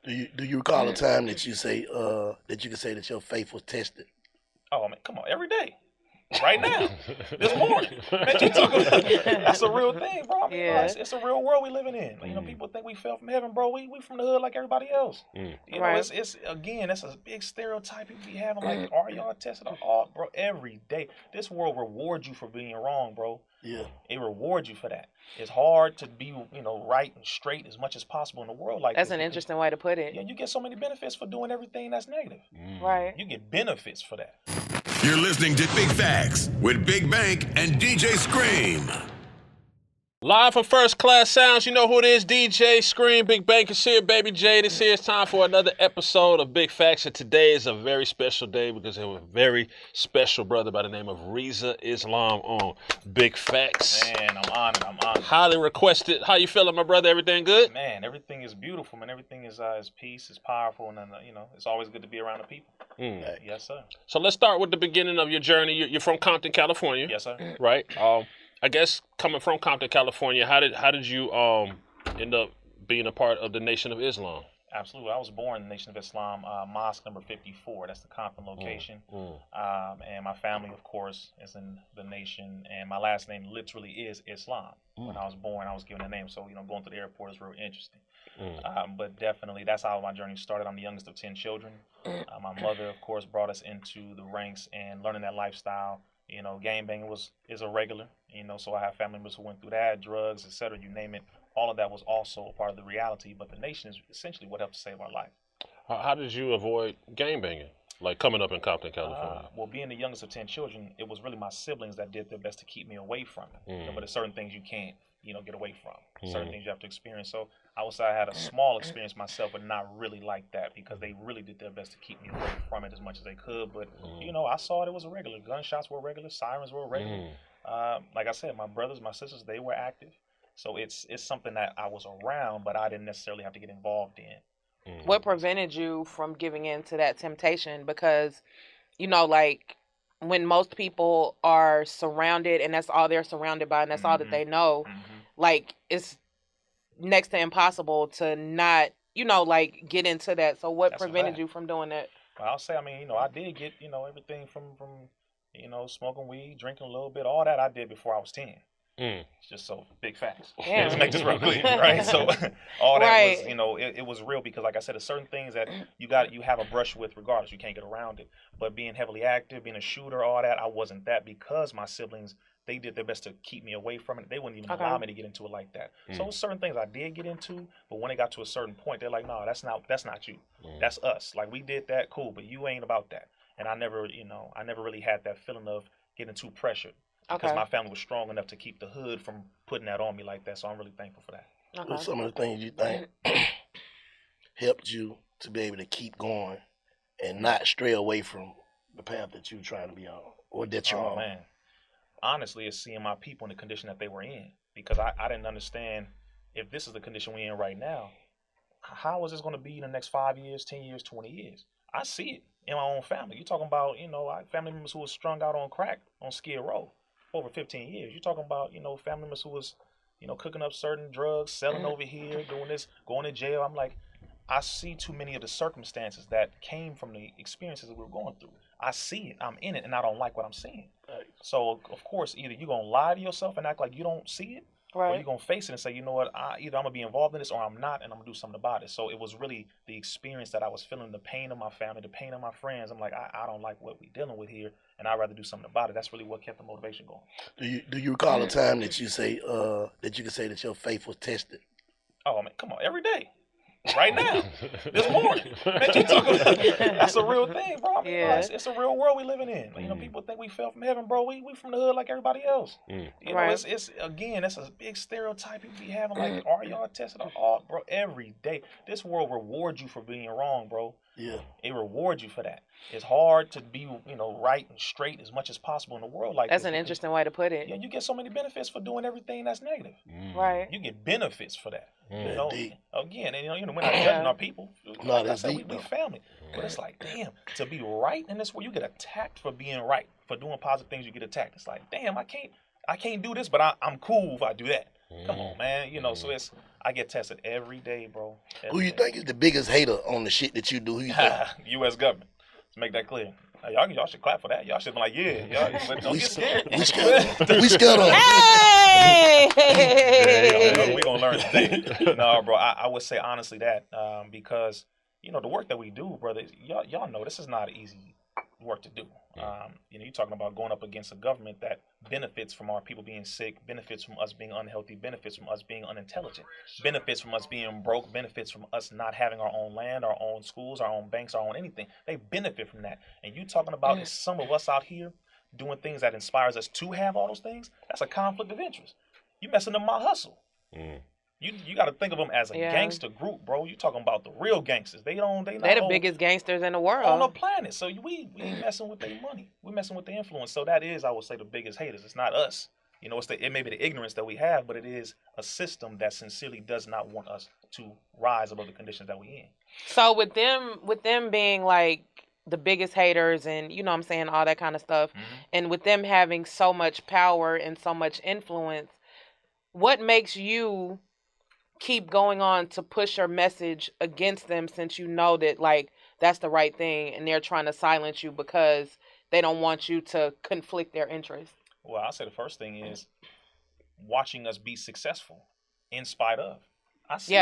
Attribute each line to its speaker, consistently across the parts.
Speaker 1: Do you recall a time that you say that you can say that your faith was tested?
Speaker 2: Oh man, come on, every day. Right now, this morning. Man, you talking about, that's a real thing, bro. I mean, bro,
Speaker 3: Yeah.
Speaker 2: it's a real world we living in. Like, people think we fell from heaven, bro. We from the hood like everybody else. You know,
Speaker 3: Right.
Speaker 2: it's again, that's a big stereotype people be having. Like, are y'all tested? All, bro, every day. This world rewards you for being wrong, bro.
Speaker 1: Yeah.
Speaker 2: It rewards you for that. It's hard to be, right and straight as much as possible in the world like
Speaker 3: That's
Speaker 2: this.
Speaker 3: an interesting way to put it.
Speaker 2: Yeah, you get so many benefits for doing everything that's negative.
Speaker 3: Right.
Speaker 2: You get benefits for that.
Speaker 4: You're listening to Big Facts with Big Bank and DJ Scream.
Speaker 5: Live from First Class Sounds, you know who it is, DJ Scream, Big Bank is here, Baby J. This here is time for another episode of Big Facts, and today is a very special day because we have a very special brother by the name of Reza Islam on Big Facts.
Speaker 2: Man, I'm honored.
Speaker 5: Highly requested. How you feeling, my brother? Everything good?
Speaker 2: Man, everything is beautiful, man. Everything is peace, is powerful, and it's always good to be around the people. Yes, sir.
Speaker 5: So let's start with the beginning of your journey. You're from Compton, California.
Speaker 2: Yes, sir.
Speaker 5: Right? I guess coming from Compton, California, how did you end up being a part of the Nation of Islam?
Speaker 2: Absolutely. I was born in the Nation of Islam, Mosque number 54. That's the Compton location. And my family, of course, is in the nation. And my last name literally is Islam. When I was born, I was given a name. So, going to the airport is real interesting. But definitely, that's how my journey started. I'm the youngest of 10 children. My mother, of course, brought us into the ranks and learning that lifestyle. Gangbanging is a regular. So I have family members who went through that, drugs, etc. You name it. All of that was also a part of the reality. But the nation is essentially what helped to save our life.
Speaker 5: How did you avoid gangbanging? Like coming up in Compton, California?
Speaker 2: Well, being the youngest of 10 children, it was really my siblings that did their best to keep me away from it. But there's certain things you can't, get away from. Certain things you have to experience. So I would say I had a small experience myself, but not really like that because they really did their best to keep me away from it as much as they could. But, I saw it was a regular. Gunshots were regular. Sirens were regular. Like I said, my brothers, my sisters, they were active. So it's something that I was around, but I didn't necessarily have to get involved in.
Speaker 3: What prevented you from giving in to that temptation? Because, like when most people are surrounded and that's all they're surrounded by and that's all that they know, like it's next to impossible to not, like get into that. So what prevented you from doing that?
Speaker 2: Well, I'll say, I did get, everything from smoking weed, drinking a little bit, all that I did before I was 10. It's just so big facts.
Speaker 3: Yeah.
Speaker 2: Let's make this real clear, right? So all that was, it was real because, like I said, there's certain things that you have a brush with regardless. You can't get around it. But being heavily active, being a shooter, all that, I wasn't that because my siblings, they did their best to keep me away from it. They wouldn't even allow me to get into it like that. So there's certain things I did get into, but when it got to a certain point, they're like, no, that's not you. That's us. Like we did that, cool, but you ain't about that. And I never really had that feeling of getting too pressured. Because my family was strong enough to keep the hood from putting that on me like that. So I'm really thankful for that.
Speaker 1: What's some of the things you think helped you to be able to keep going and not stray away from the path that you're trying to be on or that you're on?
Speaker 2: Man. Honestly, it's seeing my people in the condition that they were in. Because I didn't understand if this is the condition we're in right now, how is this going to be in the next 5 years, 10 years, 20 years? I see it in my own family. You're talking about, family members who were strung out on crack on Skid Row. Over 15 years. You're talking about, family members who was, cooking up certain drugs, selling over here, doing this, going to jail. I'm like, I see too many of the circumstances that came from the experiences that we were going through. I see it, I'm in it, and I don't like what I'm seeing. Right. So, of course, either you're going to lie to yourself and act like you don't see it, or you're going to face it and say, you know what, either I'm going to be involved in this or I'm not, and I'm going to do something about it. So it was really the experience that I was feeling, the pain of my family, the pain of my friends. I'm like, I don't like what we're dealing with here, and I'd rather do something about it. That's really what kept the motivation going.
Speaker 1: Do you recall a time that you say that you can say that your faith was tested?
Speaker 2: Oh, man, come on, every day. Right now, this morning. Man, you talking about, that's a real thing, bro. I mean, bro, it's a real world we living in. People think we fell from heaven, bro. We from the hood like everybody else. It's again, that's a big stereotype people be having. Like, are y'all tested? All, bro, every day. This world rewards you for being wrong, bro.
Speaker 1: Yeah.
Speaker 2: It rewards you for that. It's hard to be, right and straight as much as possible in a world like
Speaker 3: that's
Speaker 2: this.
Speaker 3: That's an interesting way to put it.
Speaker 2: Yeah, you get so many benefits for doing everything that's negative.
Speaker 3: Right.
Speaker 2: You get benefits for that. Again, and we're not judging our people.
Speaker 1: No,
Speaker 2: like
Speaker 1: that's
Speaker 2: I said,
Speaker 1: deep,
Speaker 2: we
Speaker 1: though.
Speaker 2: family. But it's like, damn, to be right in this world, you get attacked for being right. For doing positive things, you get attacked. It's like, damn, I can't do this, but I'm cool if I do that. Come on, man. So I get tested every day, bro.
Speaker 1: Who you think is the biggest hater on the shit that you do? Who you think?
Speaker 2: U.S. government. Let's make that clear. Y'all should clap for that. Y'all should be like, yeah. Y'all, but don't get scared.
Speaker 1: We scared of
Speaker 3: Hey!
Speaker 2: We gonna learn today. No, bro. I would say honestly that because the work that we do, brother. Y'all know this is not easy work to do. You're talking about going up against a government that benefits from our people being sick, benefits from us being unhealthy, benefits from us being unintelligent, benefits from us being broke, benefits from us not having our own land, our own schools, our own banks, our own anything. They benefit from that. And you talking about some of us out here doing things that inspires us to have all those things, that's a conflict of interest. You messing up my hustle. You got to think of them as a gangster group, bro. You talking about the real gangsters. They the
Speaker 3: biggest gangsters in the world
Speaker 2: on the planet. So we messing with their money. We messing with their influence. So that is, I would say, the biggest haters. It's not us. It may be the ignorance that we have, but it is a system that sincerely does not want us to rise above the conditions that we in.
Speaker 3: So with them being like the biggest haters and what I'm saying, all that kind of stuff, and with them having so much power and so much influence, what makes you keep going on to push your message against them, since you know that that's the right thing and they're trying to silence you because they don't want you to conflict their interests?
Speaker 2: Well, I'll say the first thing is watching us be successful in spite of. I see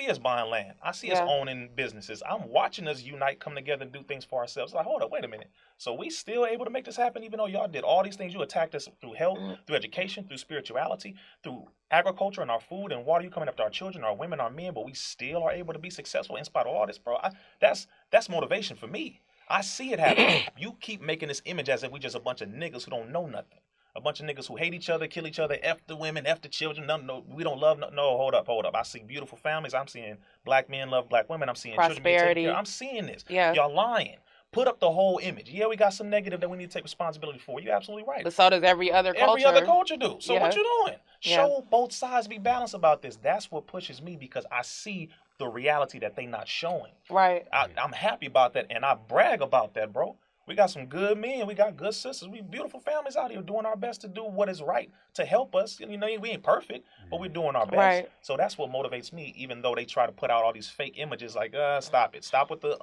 Speaker 2: us buying land. I see us owning businesses. I'm watching us unite, come together, and do things for ourselves. Like, hold up, wait a minute. So we still able to make this happen even though y'all did all these things. You attacked us through health, through education, through spirituality, through agriculture and our food and water. You coming after our children, our women, our men, but we still are able to be successful in spite of all this, bro. That's motivation for me. I see it happen. You keep making this image as if we just a bunch of niggas who don't know nothing. A bunch of niggas who hate each other, kill each other, F the women, F the children. No, we don't love. No, hold up. I see beautiful families. I'm seeing black men love black women. I'm seeing
Speaker 3: prosperity.
Speaker 2: Children being taken care of. I'm seeing this.
Speaker 3: Yeah.
Speaker 2: Y'all lying. Put up the whole image. Yeah, we got some negative that we need to take responsibility for. You're absolutely right.
Speaker 3: But so does every other culture.
Speaker 2: Every other culture do. So what you doing? Show both sides, be balanced about this. That's what pushes me because I see the reality that they not showing.
Speaker 3: Right.
Speaker 2: I'm happy about that, and I brag about that, bro. We got some good men. We got good sisters. We beautiful families out here doing our best to do what is right to help us. We ain't perfect, but we're doing our best.
Speaker 3: Right.
Speaker 2: So that's what motivates me, even though they try to put out all these fake images like, stop it. Stop with the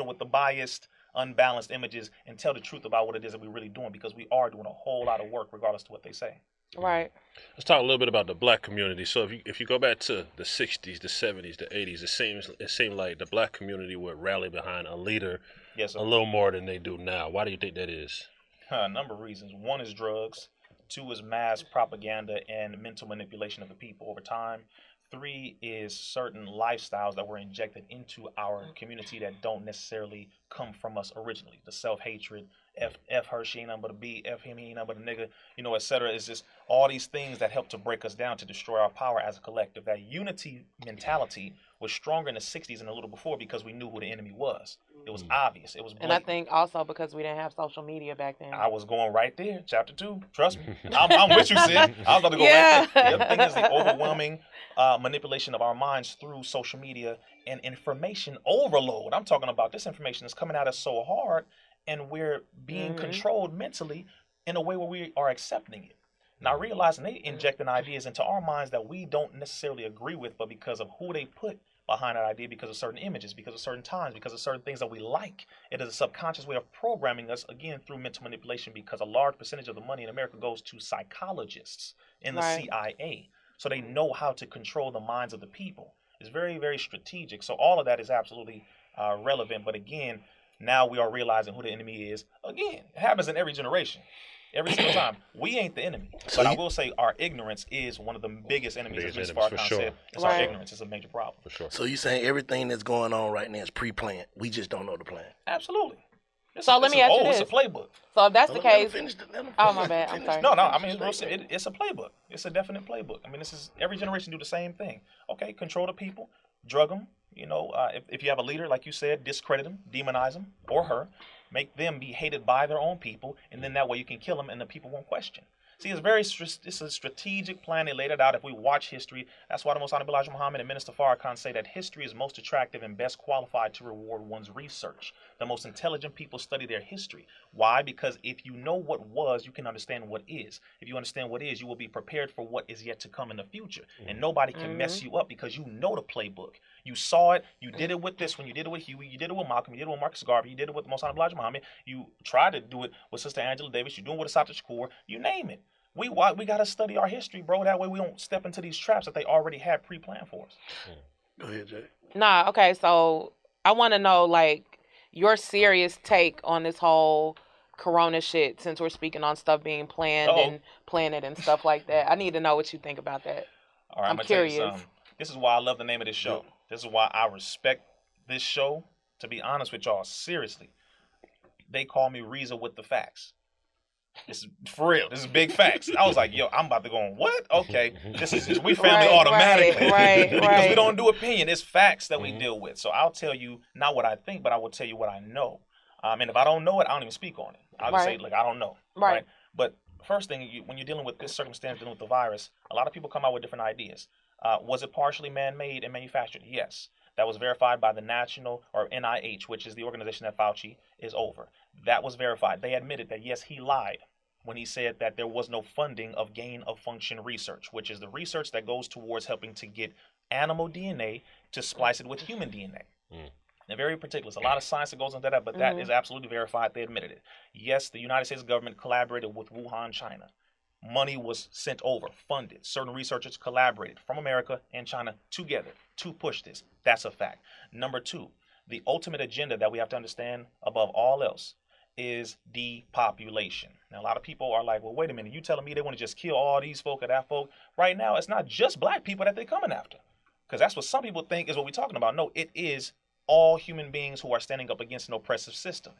Speaker 2: with the biased, unbalanced images and tell the truth about what it is that we're really doing, because we are doing a whole lot of work regardless of what they say.
Speaker 3: Right.
Speaker 5: Let's talk a little bit about the black community. So if you go back to the 60s, the 70s, the 80s, it seemed like the black community would rally behind a leader a little more than they do now. Why do you think that is?
Speaker 2: A number of reasons. One is drugs. Two is mass propaganda and mental manipulation of the people over time. Three is certain lifestyles that were injected into our community that don't necessarily come from us originally. The self-hatred, F her, she ain't nothing but a B, F him, he ain't nothing but a nigga, et cetera. It's just all these things that help to break us down, to destroy our power as a collective. That unity mentality was stronger in the 60s and a little before because we knew who the enemy was. It was obvious. It was blatant.
Speaker 3: And I think also because we didn't have social media back then.
Speaker 2: I was going right there. Chapter 2. Trust me. I'm with you, Sid. I was about to go right there. The other thing is the overwhelming manipulation of our minds through social media and information overload. I'm talking about this information is coming at us so hard, and we're being controlled mentally in a way where we are accepting it. Now, realizing they injecting ideas into our minds that we don't necessarily agree with, but because of who they put behind that idea, because of certain images, because of certain times, because of certain things that we like. It is a subconscious way of programming us, again, through mental manipulation, because a large percentage of the money in America goes to psychologists in the CIA. So they know how to control the minds of the people. It's very, very strategic. So all of that is absolutely relevant. But again, now we are realizing who the enemy is. Again, it happens in every generation. Every single time. We ain't the enemy. But I will say our ignorance is one of the biggest enemies, at least Farrakhan said. It's our ignorance. It's a major problem.
Speaker 5: For sure.
Speaker 1: So you're saying everything that's going on right now is pre-planned. We just don't know the plan.
Speaker 2: Absolutely.
Speaker 3: Let me ask you this.
Speaker 2: It's a playbook.
Speaker 3: So if that's the case...
Speaker 1: Oh,
Speaker 3: my bad. I'm sorry.
Speaker 2: No, I mean, it's a playbook. It's a definite playbook. I mean, every generation do the same thing. Okay, control the people, drug them. If you have a leader, like you said, discredit them, demonize them, or her. Make them be hated by their own people, and then that way you can kill them and the people won't question. See, it's a strategic plan. They laid it out. If we watch history, that's why the Most Honorable Elijah Muhammad and Minister Farrakhan say that history is most attractive and best qualified to reward one's research. The most intelligent people study their history. Why? Because if you know what was, you can understand what is. If you understand what is, you will be prepared for what is yet to come in the future. And nobody can mess you up because you know the playbook. You saw it. You did it with this one. You did it with Huey. You did it with Malcolm. You did it with Marcus Garvey. You did it with the Most Honorable Elijah Muhammad. You tried to do it with Sister Angela Davis. You're doing it with Assata Shakur. You name it. We got to study our history, bro. That way we don't step into these traps that they already had pre-planned for us.
Speaker 1: Go ahead, Jay.
Speaker 3: Nah, okay. So I want to know, like, your serious take on this whole Corona shit, since we're speaking on stuff being planned and planted and stuff like that. I need to know what you think about that.
Speaker 2: All right, I'm
Speaker 3: curious.
Speaker 2: Tell you something. This is why I love the name of this show. This is why I respect this show. To be honest with y'all, seriously, they call me Reza with the facts. This is for real. This is big facts. I was like, yo, I'm about to go on what? Okay. We family automatically.
Speaker 3: Right.
Speaker 2: Because we don't do opinion. It's facts that we deal with. So I'll tell you not what I think, but I will tell you what I know. And if I don't know it, I don't even speak on it. I'll just say, like, I don't know. Right. But first thing, when you're dealing with this circumstance, dealing with the virus, a lot of people come out with different ideas. Was it partially man-made and manufactured? Yes. That was verified by the National, or NIH, which is the organization that Fauci is over. That was verified. They admitted that, yes, he lied when he said that there was no funding of gain-of-function research, which is the research that goes towards helping to get animal DNA to splice it with human DNA. They're very particular. There's a lot of science that goes into that, but that is absolutely verified. They admitted it. Yes, the United States government collaborated with Wuhan, China. Money was sent over, funded. Certain researchers collaborated from America and China together to push this. That's a fact. Number two, the ultimate agenda that we have to understand above all else is depopulation. Now, a lot of people are like, well, wait a minute, you telling me they want to just kill all these folk or that folk? Right now, it's not just black people that they're coming after, because that's what some people think is what we're talking about. No, it is all human beings who are standing up against an oppressive system.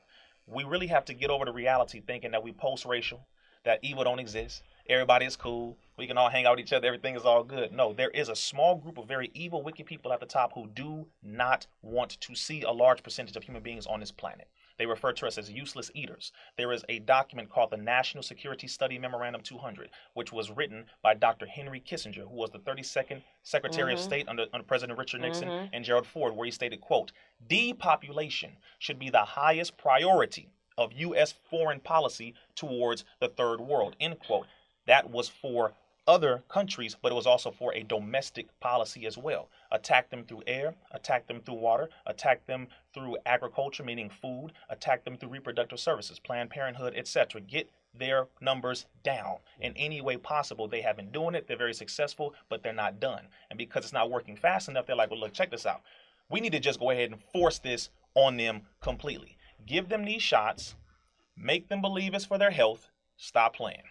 Speaker 2: We really have to get over the reality thinking that we post-racial, that evil don't exist, everybody is cool, we can all hang out with each other, everything is all good. No, there is a small group of very evil, wicked people at the top who do not want to see a large percentage of human beings on this planet. They refer to us as useless eaters. There is a document called the National Security Study Memorandum 200, which was written by Dr. Henry Kissinger, who was the 32nd Secretary of State under President Richard Nixon and Gerald Ford, where he stated, quote, depopulation should be the highest priority of U.S. foreign policy towards the third world, end quote. That was for other countries, but it was also for a domestic policy as well. Attack them through air, attack them through water, attack them through agriculture, meaning food, attack them through reproductive services, Planned Parenthood, etc. Get their numbers down in any way possible. They have been doing it. They're very successful, but they're not done. And because it's not working fast enough, they're like, well, look, check this out. We need to just go ahead and force this on them completely. Give them these shots, make them believe it's for their health, stop playing.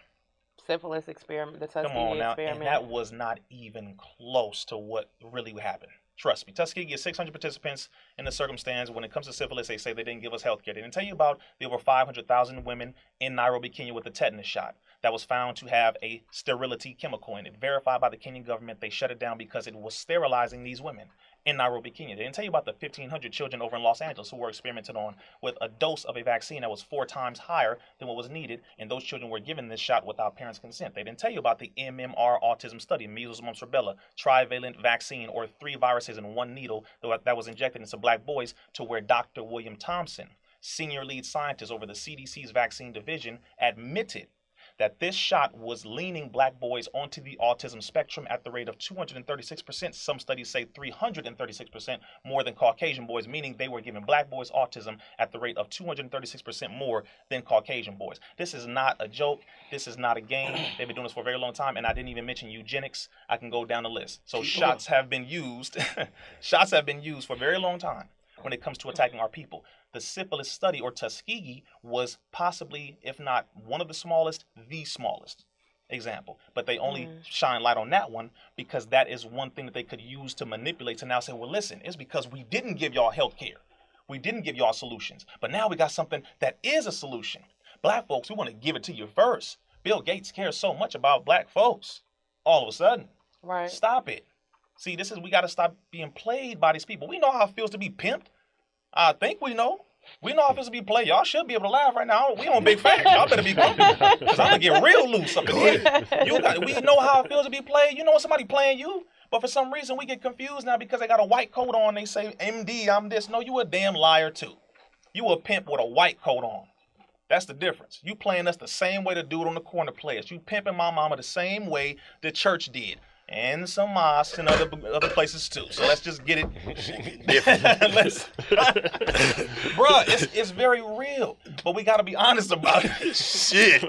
Speaker 3: Syphilis experiment, the Tuskegee
Speaker 2: Come on now,
Speaker 3: experiment.
Speaker 2: and that was not even close to what really happened. Trust me, Tuskegee has 600 participants in the circumstance. When it comes to syphilis, they say they didn't give us health care. They didn't tell you about the over 500,000 women in Nairobi, Kenya with the tetanus shot that was found to have a sterility chemical in it. Verified by the Kenyan government, they shut it down because it was sterilizing these women in Nairobi, Kenya. They didn't tell you about the 1,500 children over in Los Angeles who were experimented on with a dose of a vaccine that was 4 times higher than what was needed, and those children were given this shot without parents' consent. They didn't tell you about the MMR autism study, measles, mumps, rubella, trivalent vaccine, or 3 viruses in 1 needle that was injected into black boys, to where Dr. William Thompson, senior lead scientist over the CDC's vaccine division, admitted that this shot was leaning black boys onto the autism spectrum at the rate of 236%. Some studies say 336% more than Caucasian boys, meaning they were giving black boys autism at the rate of 236% more than Caucasian boys. This is not a joke. This is not a game. They've been doing this for a very long time, and I didn't even mention eugenics. I can go down the list. So shots have been used. Shots have been used for a very long time when it comes to attacking our people. The syphilis study, or Tuskegee, was possibly, if not one of the smallest example. But they only shine light on that one because that is one thing that they could use to manipulate, to now say, well, listen, it's because we didn't give y'all health care. We didn't give y'all solutions. But now we got something that is a solution. Black folks, we want to give it to you first. Bill Gates cares so much about black folks. All of a sudden.
Speaker 3: Right.
Speaker 2: Stop it. See, we got to stop being played by these people. We know how it feels to be pimped. I think we know. We know how it feels to be played. Y'all should be able to laugh right now. We on Big Facts. Y'all better be comfortable. Because I'm going to get real loose up in here. We know how it feels to be played. You know when somebody playing you? But for some reason, we get confused now because they got a white coat on. They say, MD, I'm this. No, you a damn liar, too. You a pimp with a white coat on. That's the difference. You playing us the same way the dude on the corner play us. You pimping my mama the same way the church did. And some mosques and other places too. So let's just get it different. Bruh, it's very real. But we gotta be honest about it.
Speaker 1: Shit.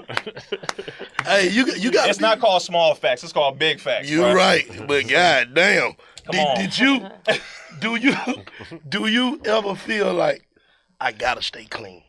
Speaker 1: Hey, you got.
Speaker 2: It's not called small facts. It's called big facts.
Speaker 1: You're right, but goddamn,
Speaker 2: Did
Speaker 1: you? Do you ever feel like I gotta stay clean,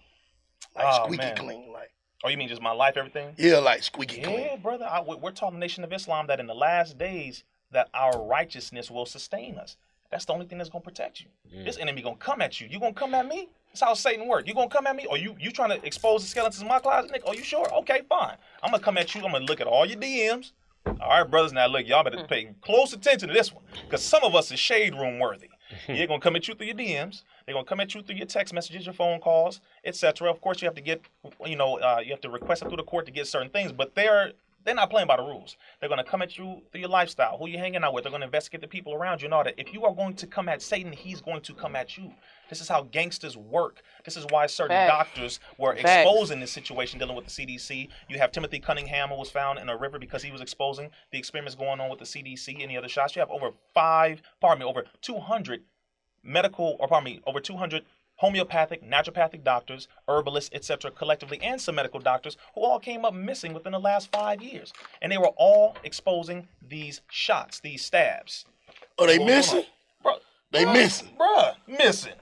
Speaker 1: like squeaky clean, like?
Speaker 2: Oh, you mean just my life, everything?
Speaker 1: Yeah, like squeaky clean.
Speaker 2: Yeah, brother. We're taught in the Nation of Islam that in the last days that our righteousness will sustain us. That's the only thing that's going to protect you. This enemy going to come at you. You going to come at me? That's how Satan works. You going to come at me? Or you trying to expose the skeletons in my closet, Nick? Oh, you sure? Okay, fine. I'm going to come at you. I'm going to look at all your DMs. All right, brothers. Now, look, y'all better pay close attention to this one. Because some of us is shade room worthy. They're going to come at you through your DMs. They're going to come at you through your text messages, your phone calls, etc. Of course, you have to get, you have to request it through the court to get certain things. But they're not playing by the rules. They're going to come at you through your lifestyle, who you're hanging out with. They're going to investigate the people around you and all that. If you are going to come at Satan, he's going to come at you. This is how gangsters work. This is why certain doctors were exposing this situation dealing with the CDC. You have Timothy Cunningham, who was found in a river because he was exposing the experiments going on with the CDC and the other shots. You have over 200 over 200 homeopathic, naturopathic doctors, herbalists, etc., collectively, and some medical doctors who all came up missing within the last 5 years. And they were all exposing these shots, these stabs.
Speaker 1: Oh, they missing? Missing.
Speaker 2: Bruh, missing.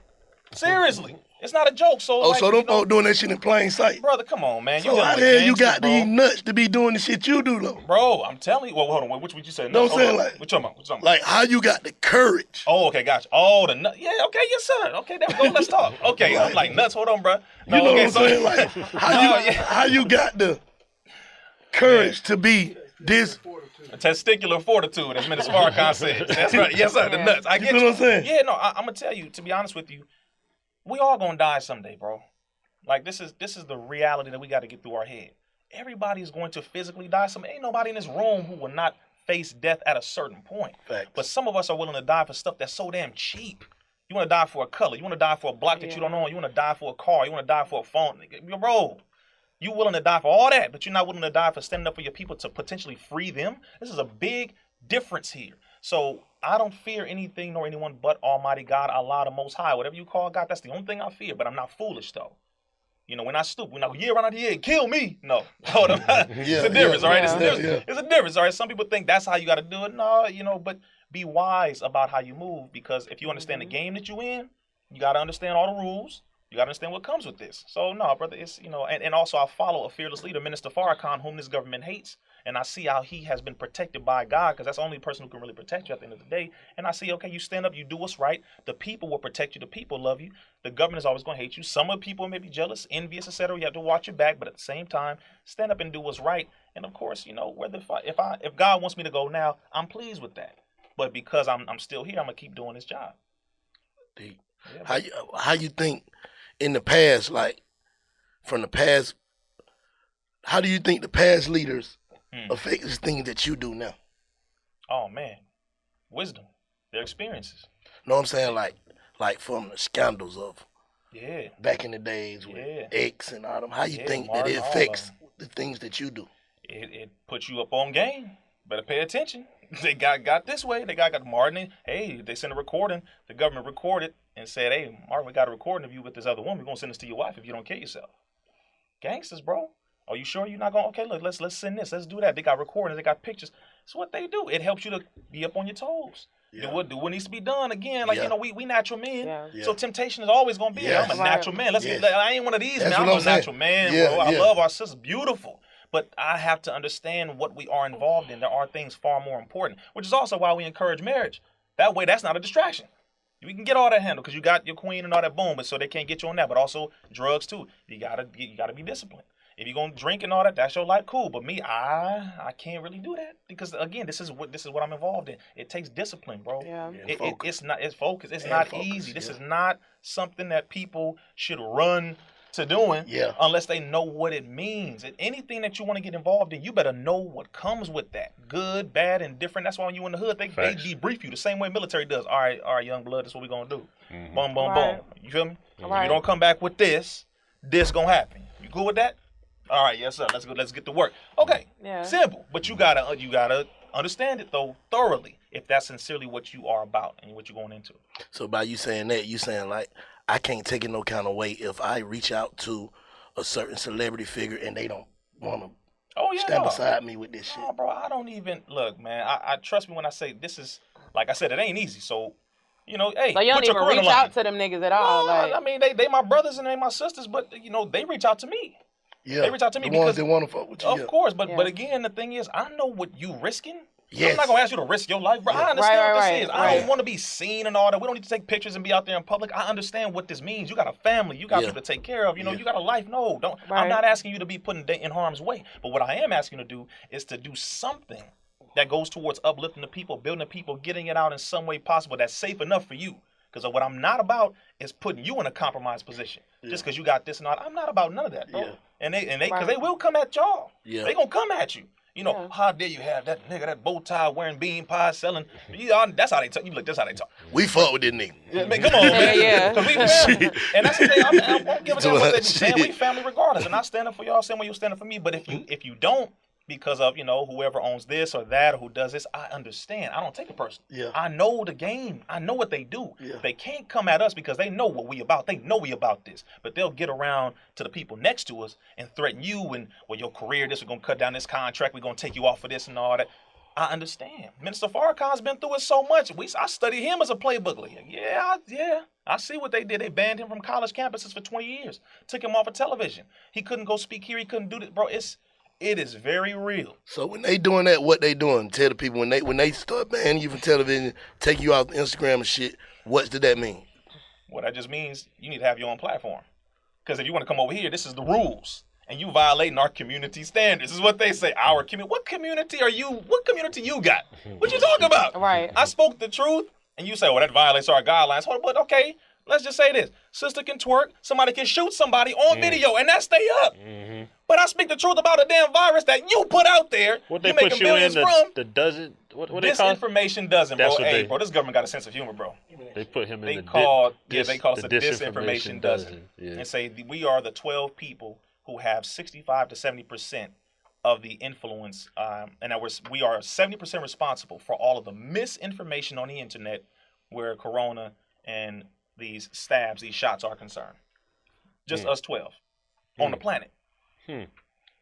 Speaker 2: Seriously. It's not a joke. So,
Speaker 1: so them folks doing that shit in plain sight.
Speaker 2: Brother, come on, man.
Speaker 1: So how the hell you got these nuts to be doing the shit you do, though?
Speaker 2: Bro, I'm telling you. Well, hold on. Which would you say?
Speaker 1: No, I'm saying like.
Speaker 2: What you talking about?
Speaker 1: Like how you got the courage.
Speaker 2: Oh, okay, gotcha. Oh, the nut. Yeah, okay, yes, sir. Okay, there we go. Let's talk. Okay, I'm like nuts. Hold on, bro. No,
Speaker 1: you know what I'm saying? Like how you got the courage to be this.
Speaker 2: Testicular fortitude, as Minister Farrakhan says. That's right. Yes, sir. The nuts. I get you.
Speaker 1: You know what I'm saying?
Speaker 2: Yeah, no, I'm gonna tell you. To be honest with you, we all gonna die someday, bro. Like this is the reality that we got to get through our head. Everybody is going to physically die. Ain't nobody in this room who will not face death at a certain point.
Speaker 1: Facts.
Speaker 2: But some of us are willing to die for stuff that's so damn cheap. You want to die for a color. You want to die for a block that you don't own. You want to die for a car. You want to die for a phone. Bro, you willing to die for all that, but you're not willing to die for standing up for your people to potentially free them. This is a big difference here. So I don't fear anything nor anyone but Almighty God, Allah, the Most High. Whatever you call God, that's the only thing I fear. But I'm not foolish, though. You know, we're not stupid. We're not, run out here and kill me. No. It's a difference, all right? It's a difference, all right? Some people think that's how you got to do it. No, but be wise about how you move, because if you understand the game that you're in, you got to understand all the rules. You got to understand what comes with this. So, no, brother, it's, and also I follow a fearless leader, Minister Farrakhan, whom this government hates. And I see how he has been protected by God, because that's the only person who can really protect you at the end of the day. And I see, okay, you stand up, you do what's right. The people will protect you. The people love you. The government is always going to hate you. Some of the people may be jealous, envious, etc. You have to watch your back, but at the same time, stand up and do what's right. And of course, if God wants me to go now, I'm pleased with that. But because I'm still here, I'm gonna keep doing this job.
Speaker 1: Deep. Yeah, how you think in the past, like from the past, how do you think the past leaders affect the things that you do now?
Speaker 2: Oh man, wisdom, their experiences.
Speaker 1: Know what I'm saying? Like from the scandals of back in the days with X and all them. How you think that it affects the things that you do?
Speaker 2: It puts you up on game. Better pay attention. They got this way. They got Martin. Hey, they sent a recording. The government recorded and said, "Hey, Martin, we got a recording of you with this other woman. We're gonna send this to your wife if you don't kill yourself." Gangsters, bro. Are you sure you're not going? Okay, look, let's send this. Let's do that. They got recordings. They got pictures. It's what they do. It helps you to be up on your toes. Yeah. Do what needs to be done. Again, we natural men. Yeah. So temptation is always gonna be there. I'm a natural man. I ain't one of these, man. I'm a natural man, bro. I love our sisters. Beautiful. But I have to understand what we are involved in. There are things far more important, which is also why we encourage marriage. That way, that's not a distraction. We can get all that handled because you got your queen and all that boom, but so they can't get you on that. But also drugs too. You gotta be disciplined. If you're gonna drink and all that, that's your life, cool. But me, I can't really do that because again, this is what I'm involved in. It takes discipline, bro.
Speaker 3: Yeah.
Speaker 2: It's focus. It's not easy. This is not something that people should run to doing unless they know what it means. And anything that you want to get involved in, you better know what comes with that. Good, bad, and different. That's why when you in the hood, they debrief you the same way military does. All right, young blood, this is what we're gonna do. Boom, boom, boom. You feel me? If you don't come back with this gonna happen. You cool with that? All right, yes sir. Let's get to work. Okay. Yeah. Simple. But you gotta understand it though thoroughly if that's sincerely what you are about and what you're going into.
Speaker 1: So by you saying that, you saying like I can't take it no kind of way if I reach out to a certain celebrity figure and they don't want to stand beside me with this shit.
Speaker 2: Bro, I don't even look, man. I trust me when I say this is like I said, it ain't easy. So, hey,
Speaker 3: so you don't even reach out to them niggas at all.
Speaker 2: No, I mean they my brothers and they my sisters, but they reach out to me.
Speaker 1: Yeah,
Speaker 2: they reach out to me
Speaker 1: the ones that want to fuck with you.
Speaker 2: Of course, but again, the thing is, I know what you risking. Yes. I'm not gonna ask you to risk your life, bro. I understand what this is. I don't want to be seen and all that. We don't need to take pictures and be out there in public. I understand what this means. You got a family. You got people to take care of. You got a life. No, don't. I'm not asking you to be put in harm's way. But what I am asking you to do is to do something that goes towards uplifting the people, building the people, getting it out in some way possible that's safe enough for you. Because what I'm not about is putting you in a compromised position just because you got this and all. I'm not about none of that, bro. And because they will come at y'all. Yeah. They gonna come at you. How dare you have that nigga, that bow tie wearing bean pie selling? That's how they talk. Look, that's how they talk.
Speaker 1: We fought with this nigga.
Speaker 2: Yeah, man, come on, man. Yeah. Cause we family. And that's the thing. I won't give a damn what they be saying. We family regardless. And I stand up for y'all same way you stand up for me. But if you don't, because of, whoever owns this or that or who does this, I understand. I don't take it personally. Yeah. I know the game. I know what they do. Yeah. They can't come at us because they know what we about. They know we about this. But they'll get around to the people next to us and threaten you and, your career, we're going to cut down this contract. We're going to take you off for this and all that. I understand. Minister Farrakhan's been through it so much. I studied him as a playbook. I see what they did. They banned him from college campuses for 20 years. Took him off of television. He couldn't go speak here. He couldn't do this. Bro, it is very real.
Speaker 1: So when they doing that, what they doing? Tell the people when they start banning you from television, take you off Instagram and shit. What did that mean?
Speaker 2: Well, that just means you need to have your own platform. Because if you want to come over here, this is the rules, and you violating our community standards. This is what they say. Our community. What community are you? What community you got? What you talking about?
Speaker 3: Right.
Speaker 2: I spoke the truth, and you say, well, that violates our guidelines. But okay. Let's just say this. Sister can twerk. Somebody can shoot somebody on video, and that stay up. Mm-hmm. But I speak the truth about a damn virus that you put out there.
Speaker 5: What they put you in the doesn't? What they call it?
Speaker 2: Disinformation doesn't, bro. Hey, bro, this government got a sense of humor, bro.
Speaker 5: They put him in
Speaker 2: they call us a disinformation dozen. Yeah. And say we are the 12 people who have 65 to 70% of the influence, and that we are 70% responsible for all of the misinformation on the internet where Corona and these stabs, these shots are concerned. Just us 12 on the planet.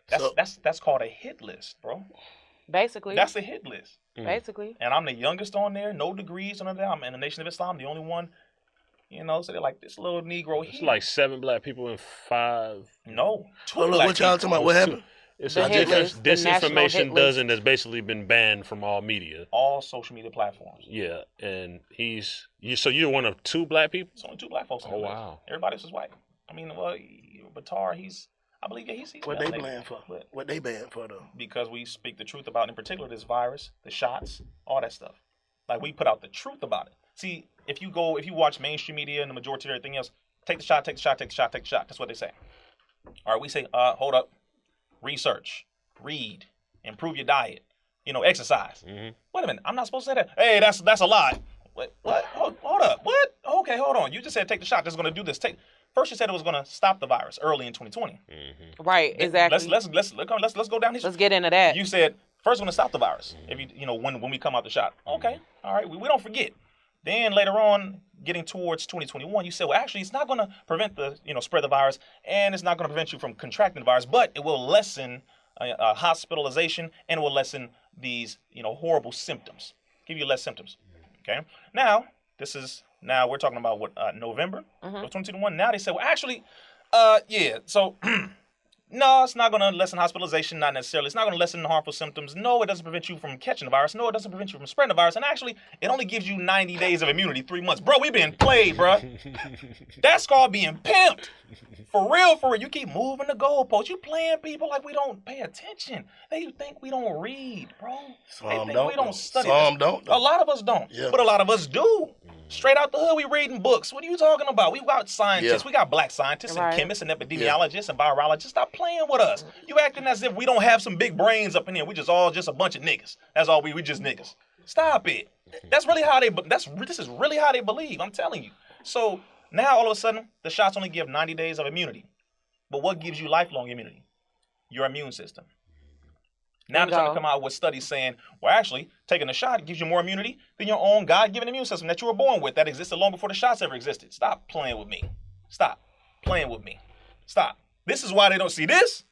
Speaker 2: That's called a hit list, bro.
Speaker 3: Basically.
Speaker 2: That's a hit list.
Speaker 3: Basically.
Speaker 2: And I'm the youngest on there, no degrees on there. I'm in the Nation of Islam, the only one. So they're like, this little Negro here.
Speaker 5: It's like 7 black people and 5.
Speaker 2: No. 2
Speaker 1: black what y'all talking about? What happened?
Speaker 5: It's a disinformation dozen that's basically been banned from all media.
Speaker 2: All social media platforms.
Speaker 5: Yeah, and so you're one of 2 black people?
Speaker 2: It's only 2 black folks on the list. Wow. Everybody else is white. I mean, Batar, he's
Speaker 1: what they banned for? What they banned for, though?
Speaker 2: Because we speak the truth about, in particular, this virus, the shots, all that stuff. Like, we put out the truth about it. See, if you watch mainstream media and the majority of everything else, take the shot, take the shot, take the shot, take the shot. That's what they say. All right, we say, hold up. Research, read, improve your diet, exercise. Mm-hmm. Wait a minute, I'm not supposed to say that. Hey, that's a lie. What? Hold up. What? Okay, hold on. You just said take the shot that's going to do this. First you said it was going to stop the virus early in 2020.
Speaker 3: Mm-hmm. Right, exactly.
Speaker 2: Let's go down here.
Speaker 3: Let's get into that.
Speaker 2: You said first we're going to stop the virus. If when we come out the shot. Okay, all right. We don't forget. Then later on, getting towards 2021, you said, well, actually, it's not going to prevent the spread of the virus, and it's not going to prevent you from contracting the virus, but it will lessen hospitalization, and it will lessen these horrible symptoms, give you less symptoms. Okay. Now we're talking about what November of 2021. Now they say, well, actually, so No, it's not going to lessen hospitalization, not necessarily. It's not going to lessen the harmful symptoms. No, it doesn't prevent you from catching the virus. No, it doesn't prevent you from spreading the virus. And actually, it only gives you 90 days of immunity, 3 months. Bro, we been played, bro. That's called being pimped. For real. You keep moving the goalposts. You playing people like we don't pay attention. They think we don't read, bro. They think we don't study.
Speaker 1: Some don't.
Speaker 2: A lot of us don't, but a lot of us do. Straight out the hood, we reading books. What are you talking about? We got scientists. We got black scientists and chemists and epidemiologists and virologists. Stop playing with us. You acting as if we don't have some big brains up in here. We just all just a bunch of niggas. That's all we just niggas. Stop it. That's really how they. This is really how they believe. I'm telling you. So now all of a sudden, the shots only give 90 days of immunity. But what gives you lifelong immunity? Your immune system. Now they're trying to come out with studies saying, well, actually, taking a shot gives you more immunity than your own God-given immune system that you were born with that existed long before the shots ever existed. Stop playing with me. Stop playing with me. Stop. This is why they don't see this.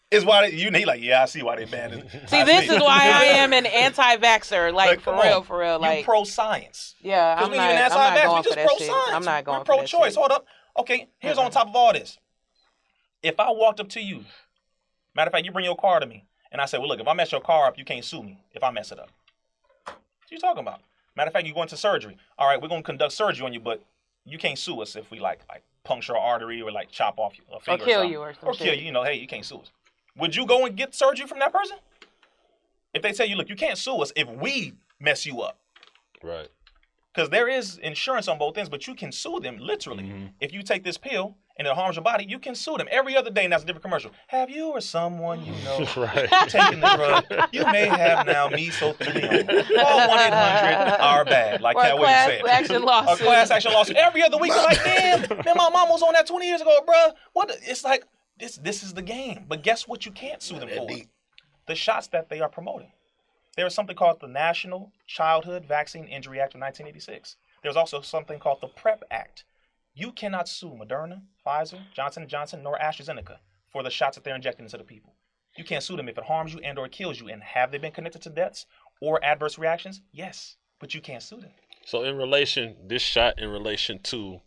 Speaker 2: Is why they like, yeah, I see why they banned it.
Speaker 3: See, this is why I am an anti-vaxxer. Like for real. Like
Speaker 2: you pro-science.
Speaker 3: Yeah, I'm not going for that shit. I'm not going for that shit.
Speaker 2: We're pro-choice. Hold up. Okay, here's on top of all this. If I walked up to you, matter of fact, you bring your car to me. And I said, well, look, if I mess your car up, you can't sue me if I mess it up. What you talking about? Matter of fact, you go into surgery. All right, we're going to conduct surgery on you, but you can't sue us if we like puncture an artery or like chop off a finger
Speaker 3: or kill you or something.
Speaker 2: Or kill you, hey, you can't sue us. Would you go and get surgery from that person? If they tell you, look, you can't sue us if we mess you up.
Speaker 5: Right.
Speaker 2: Because there is insurance on both ends, but you can sue them literally. Mm-hmm. If you take this pill and it harms your body, you can sue them. Every other day, and that's a different commercial. Have you or someone you know taken the drug? You may have now mesothelioma. Call 1-800 our bad, like Cat Williams said. A class action lawsuit. Every other week, you're like, damn, man, my mom was on that 20 years ago, bro. What? It's like, this is the game. But guess what you can't sue them for? The shots that they are promoting. There is something called the National Childhood Vaccine Injury Act of 1986. There's also something called the PrEP Act. You cannot sue Moderna, Pfizer, Johnson & Johnson, nor AstraZeneca for the shots that they're injecting into the people. You can't sue them if it harms you and or kills you. And have they been connected to deaths or adverse reactions? Yes, but you can't sue them.
Speaker 5: So this shot in relation to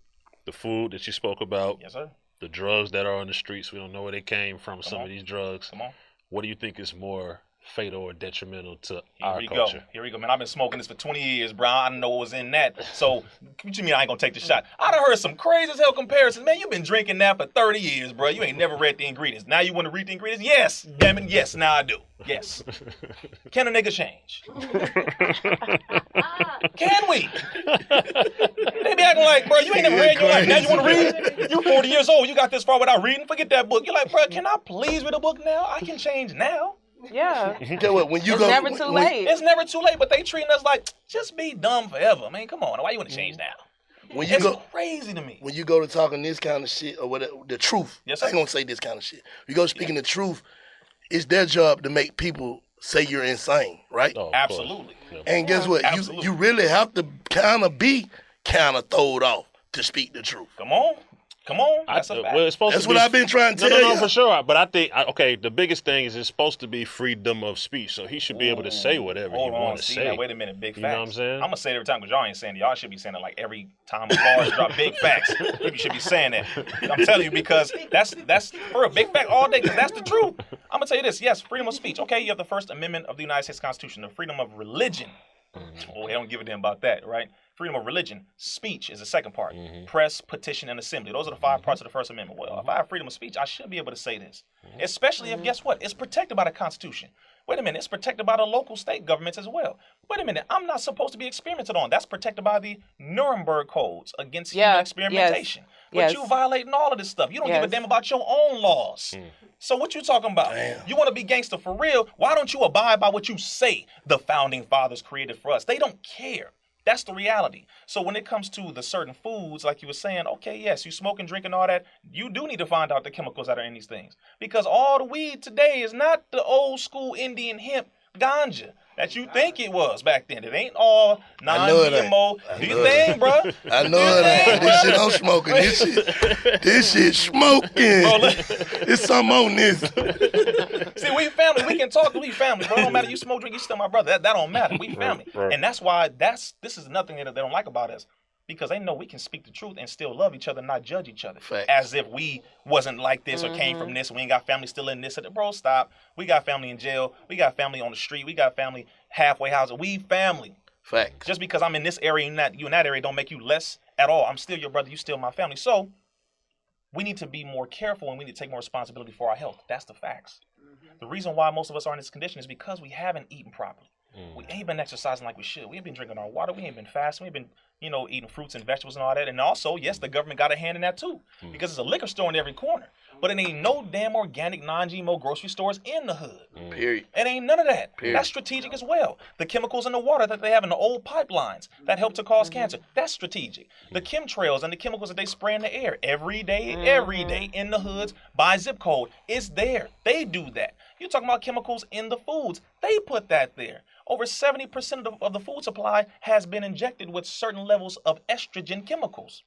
Speaker 5: the food that you spoke about,
Speaker 2: yes, sir.
Speaker 5: The drugs that are on the streets, we don't know where they came from, some of these drugs.
Speaker 2: Come on.
Speaker 5: What do you think is more fatal or detrimental to our culture?
Speaker 2: Here we go, man. I've been smoking this for 20 years, bro. I didn't know what was in that. So, what you mean I ain't gonna take the shot? I done heard some crazy as hell comparisons. Man, you've been drinking that for 30 years, bro. You ain't never read the ingredients. Now you want to read the ingredients? Yes, damn it, yes, now I do. Yes. Can a nigga change? Can we? They be acting like, bro, you ain't never read your life. Now you want to read? You 40 years old. You got this far without reading? Forget that book. You're like, bro, can I please read a book now? I can change now.
Speaker 3: Yeah.
Speaker 1: When you
Speaker 3: it's never too late.
Speaker 2: It's never too late, but they treating us like, just be dumb forever. Man, come on. Why you want to change now? It's crazy to me.
Speaker 1: When you go to talking this kind of shit or whatever, the truth,
Speaker 2: yes,
Speaker 1: I ain't gonna say this kind of shit. You go speaking the truth, it's their job to make people say you're insane, right?
Speaker 2: Oh, absolutely.
Speaker 1: And guess what? You really have to kind of be throwed off to speak the truth.
Speaker 2: Come on. That's a fact.
Speaker 5: Well,
Speaker 1: that's what I've been trying to tell you.
Speaker 5: No, for sure. But I think, the biggest thing is it's supposed to be freedom of speech. So he should be able to say whatever he wants to say.
Speaker 2: Now, wait a minne, big facts.
Speaker 5: You know what I'm saying?
Speaker 2: I'm going to say it every time because y'all ain't saying it. Y'all should be saying it like every time a bars drop. Big facts. You should be saying that. I'm telling you because that's for a big fact all day because that's the truth. I'm going to tell you this. Yes, freedom of speech. Okay, you have the First Amendment of the United States Constitution, the freedom of religion. Oh, they don't give a damn about that, right? Freedom of religion. Speech is the second part. Press, petition, and assembly. Those are the 5 parts of the First Amendment. Well, if I have freedom of speech, I should be able to say this. Especially if, guess what? It's protected by the Constitution. Wait a minute. It's protected by the local state governments as well. Wait a minute. I'm not supposed to be experimented on. That's protected by the Nuremberg codes against human experimentation. But you violating all of this stuff. You don't give a damn about your own laws. So what you talking about? Damn. You want to be gangster for real? Why don't you abide by what you say the founding fathers created for us? They don't care. That's the reality. So when it comes to the certain foods, like you were saying, okay, yes, you smoking, drinking, all that, you do need to find out the chemicals that are in these things. Because all the weed today is not the old school Indian hemp ganja that you think it was back then. It ain't all non-GMO. Do you think, bro?
Speaker 1: I know it ain't. This shit I'm smoking. This shit smoking. It's something on this.
Speaker 2: See, we family. We can talk. We family, bro. Don't matter. You smoke, drink, you still my brother. That don't matter. We family. Right. And that's why this is another thing that they don't like about us. because they know we can speak the truth and still love each other, not judge each other.
Speaker 1: Facts.
Speaker 2: As if we wasn't like this or came from this. We ain't got family still in this. Bro, stop. We got family in jail. We got family on the street. We got family halfway houses. We family.
Speaker 1: Facts.
Speaker 2: Just because I'm in this area and you in that area don't make you less at all. I'm still your brother. You still my family. So we need to be more careful and we need to take more responsibility for our health. That's the facts. The reason why most of us are in this condition is because we haven't eaten properly. We ain't been exercising like we should. We ain't been drinking our water. We ain't been fasting. We ain't been, eating fruits and vegetables and all that. And also, yes, the government got a hand in that too. Because there's a liquor store in every corner. But it ain't no damn organic, non-GMO grocery stores in the hood.
Speaker 1: Period.
Speaker 2: It ain't none of that.
Speaker 1: Period.
Speaker 2: That's strategic as well. The chemicals in the water that they have in the old pipelines that help to cause cancer, that's strategic. The chemtrails and the chemicals that they spray in the air every day in the hoods by zip code, it's there. They do that. You're talking about chemicals in the foods. They put that there. Over 70% of the food supply has been injected with certain levels of estrogen chemicals.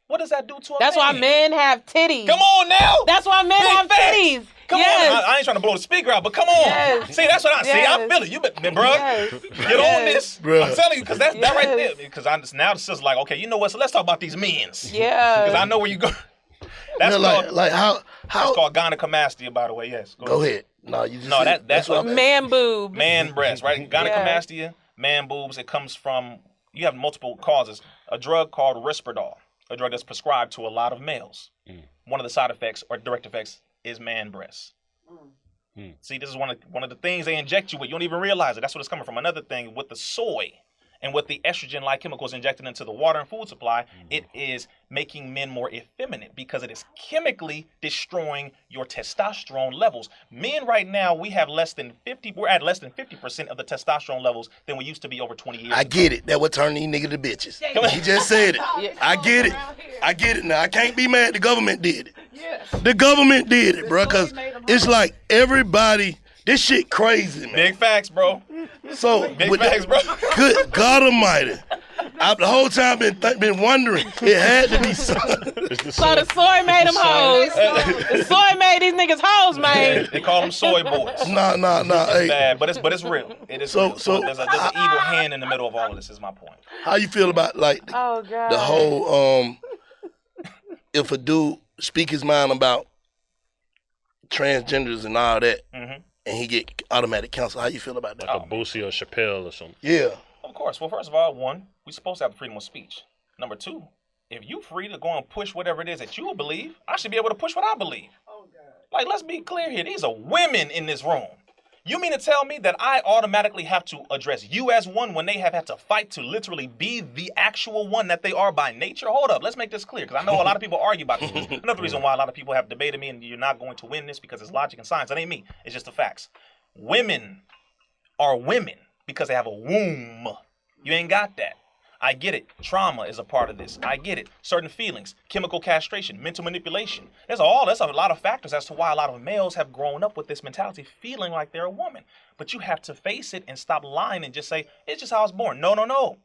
Speaker 2: What does that do to a
Speaker 3: That's
Speaker 2: man?
Speaker 3: why men have titties.
Speaker 2: Come on now.
Speaker 3: That's why men have titties.
Speaker 2: Come on. I ain't trying to blow the speaker out, but come on.
Speaker 3: Yes.
Speaker 2: See, that's what I see. I feel it. You been, bro.
Speaker 3: Yes.
Speaker 2: Get on this.
Speaker 1: Bruh.
Speaker 2: I'm telling you, because that right there. Because now the sister's like, okay, you know what? So let's talk about these men's.
Speaker 3: Yeah.
Speaker 2: Because I know where you go. That's
Speaker 1: how
Speaker 2: that's called gynecomastia, by the way. Yes.
Speaker 1: Go ahead. No, you just
Speaker 2: that's
Speaker 1: what I'm
Speaker 3: Man boob.
Speaker 2: man breast, right? Gynecomastia, man boobs. It comes from, you have multiple causes. A drug called Risperdal, a drug that's prescribed to a lot of males. One of the side effects or direct effects is man breasts. See, this is one of the things they inject you with. You don't even realize it. That's what it's coming from. Another thing with the soy and with the estrogen-like chemicals injected into the water and food supply, it is making men more effeminate because it is chemically destroying your testosterone levels. Men right now, we're at less than 50% of the testosterone levels than we used to be over 20 years ago.
Speaker 1: I get it. That would turn these niggas to bitches. He just said it. I get it. I get it now. I can't be mad the government did it. The government did it, bro, because it's like everybody, this shit crazy, man.
Speaker 2: Big facts, bro.
Speaker 1: So,
Speaker 2: Big facts, bro.
Speaker 1: Good God Almighty. The whole time been wondering. It had to be something.
Speaker 3: So the soy made them hoes. The soy made these niggas hoes, man.
Speaker 2: They call them soy boys.
Speaker 1: Nah.
Speaker 2: It's
Speaker 1: Hey,
Speaker 2: bad, but it's real. It is real. So there's an evil hand in the middle of all of this, is my point.
Speaker 1: how you feel about like
Speaker 3: Oh God.
Speaker 1: the whole if a dude speak his mind about transgenders and all that, and he get automatic counsel? How you feel about that?
Speaker 5: Like a Boosie or Chappelle or something.
Speaker 1: Yeah.
Speaker 2: Of course. Well, first of all, one, we're supposed to have freedom of speech. Number two, if you free to go and push whatever it is that you believe, I should be able to push what I believe. Oh, God. Like, let's be clear here. These are women in this room. You mean to tell me that I automatically have to address you as one when they have had to fight to literally be the actual one that they are by nature? Hold up. Let's make this clear, because I know a lot of people argue about this. Another reason why a lot of people have debated me and you're not going to win this because it's logic and science. That ain't me. It's just the facts. Women are women because they have a womb. You ain't got that. I get it. Trauma is a part of this. I get it. Certain feelings, chemical castration, mental manipulation. That's a lot of factors as to why a lot of males have grown up with this mentality, feeling like they're a woman. But you have to face it and stop lying and just say, it's just how I was born. No.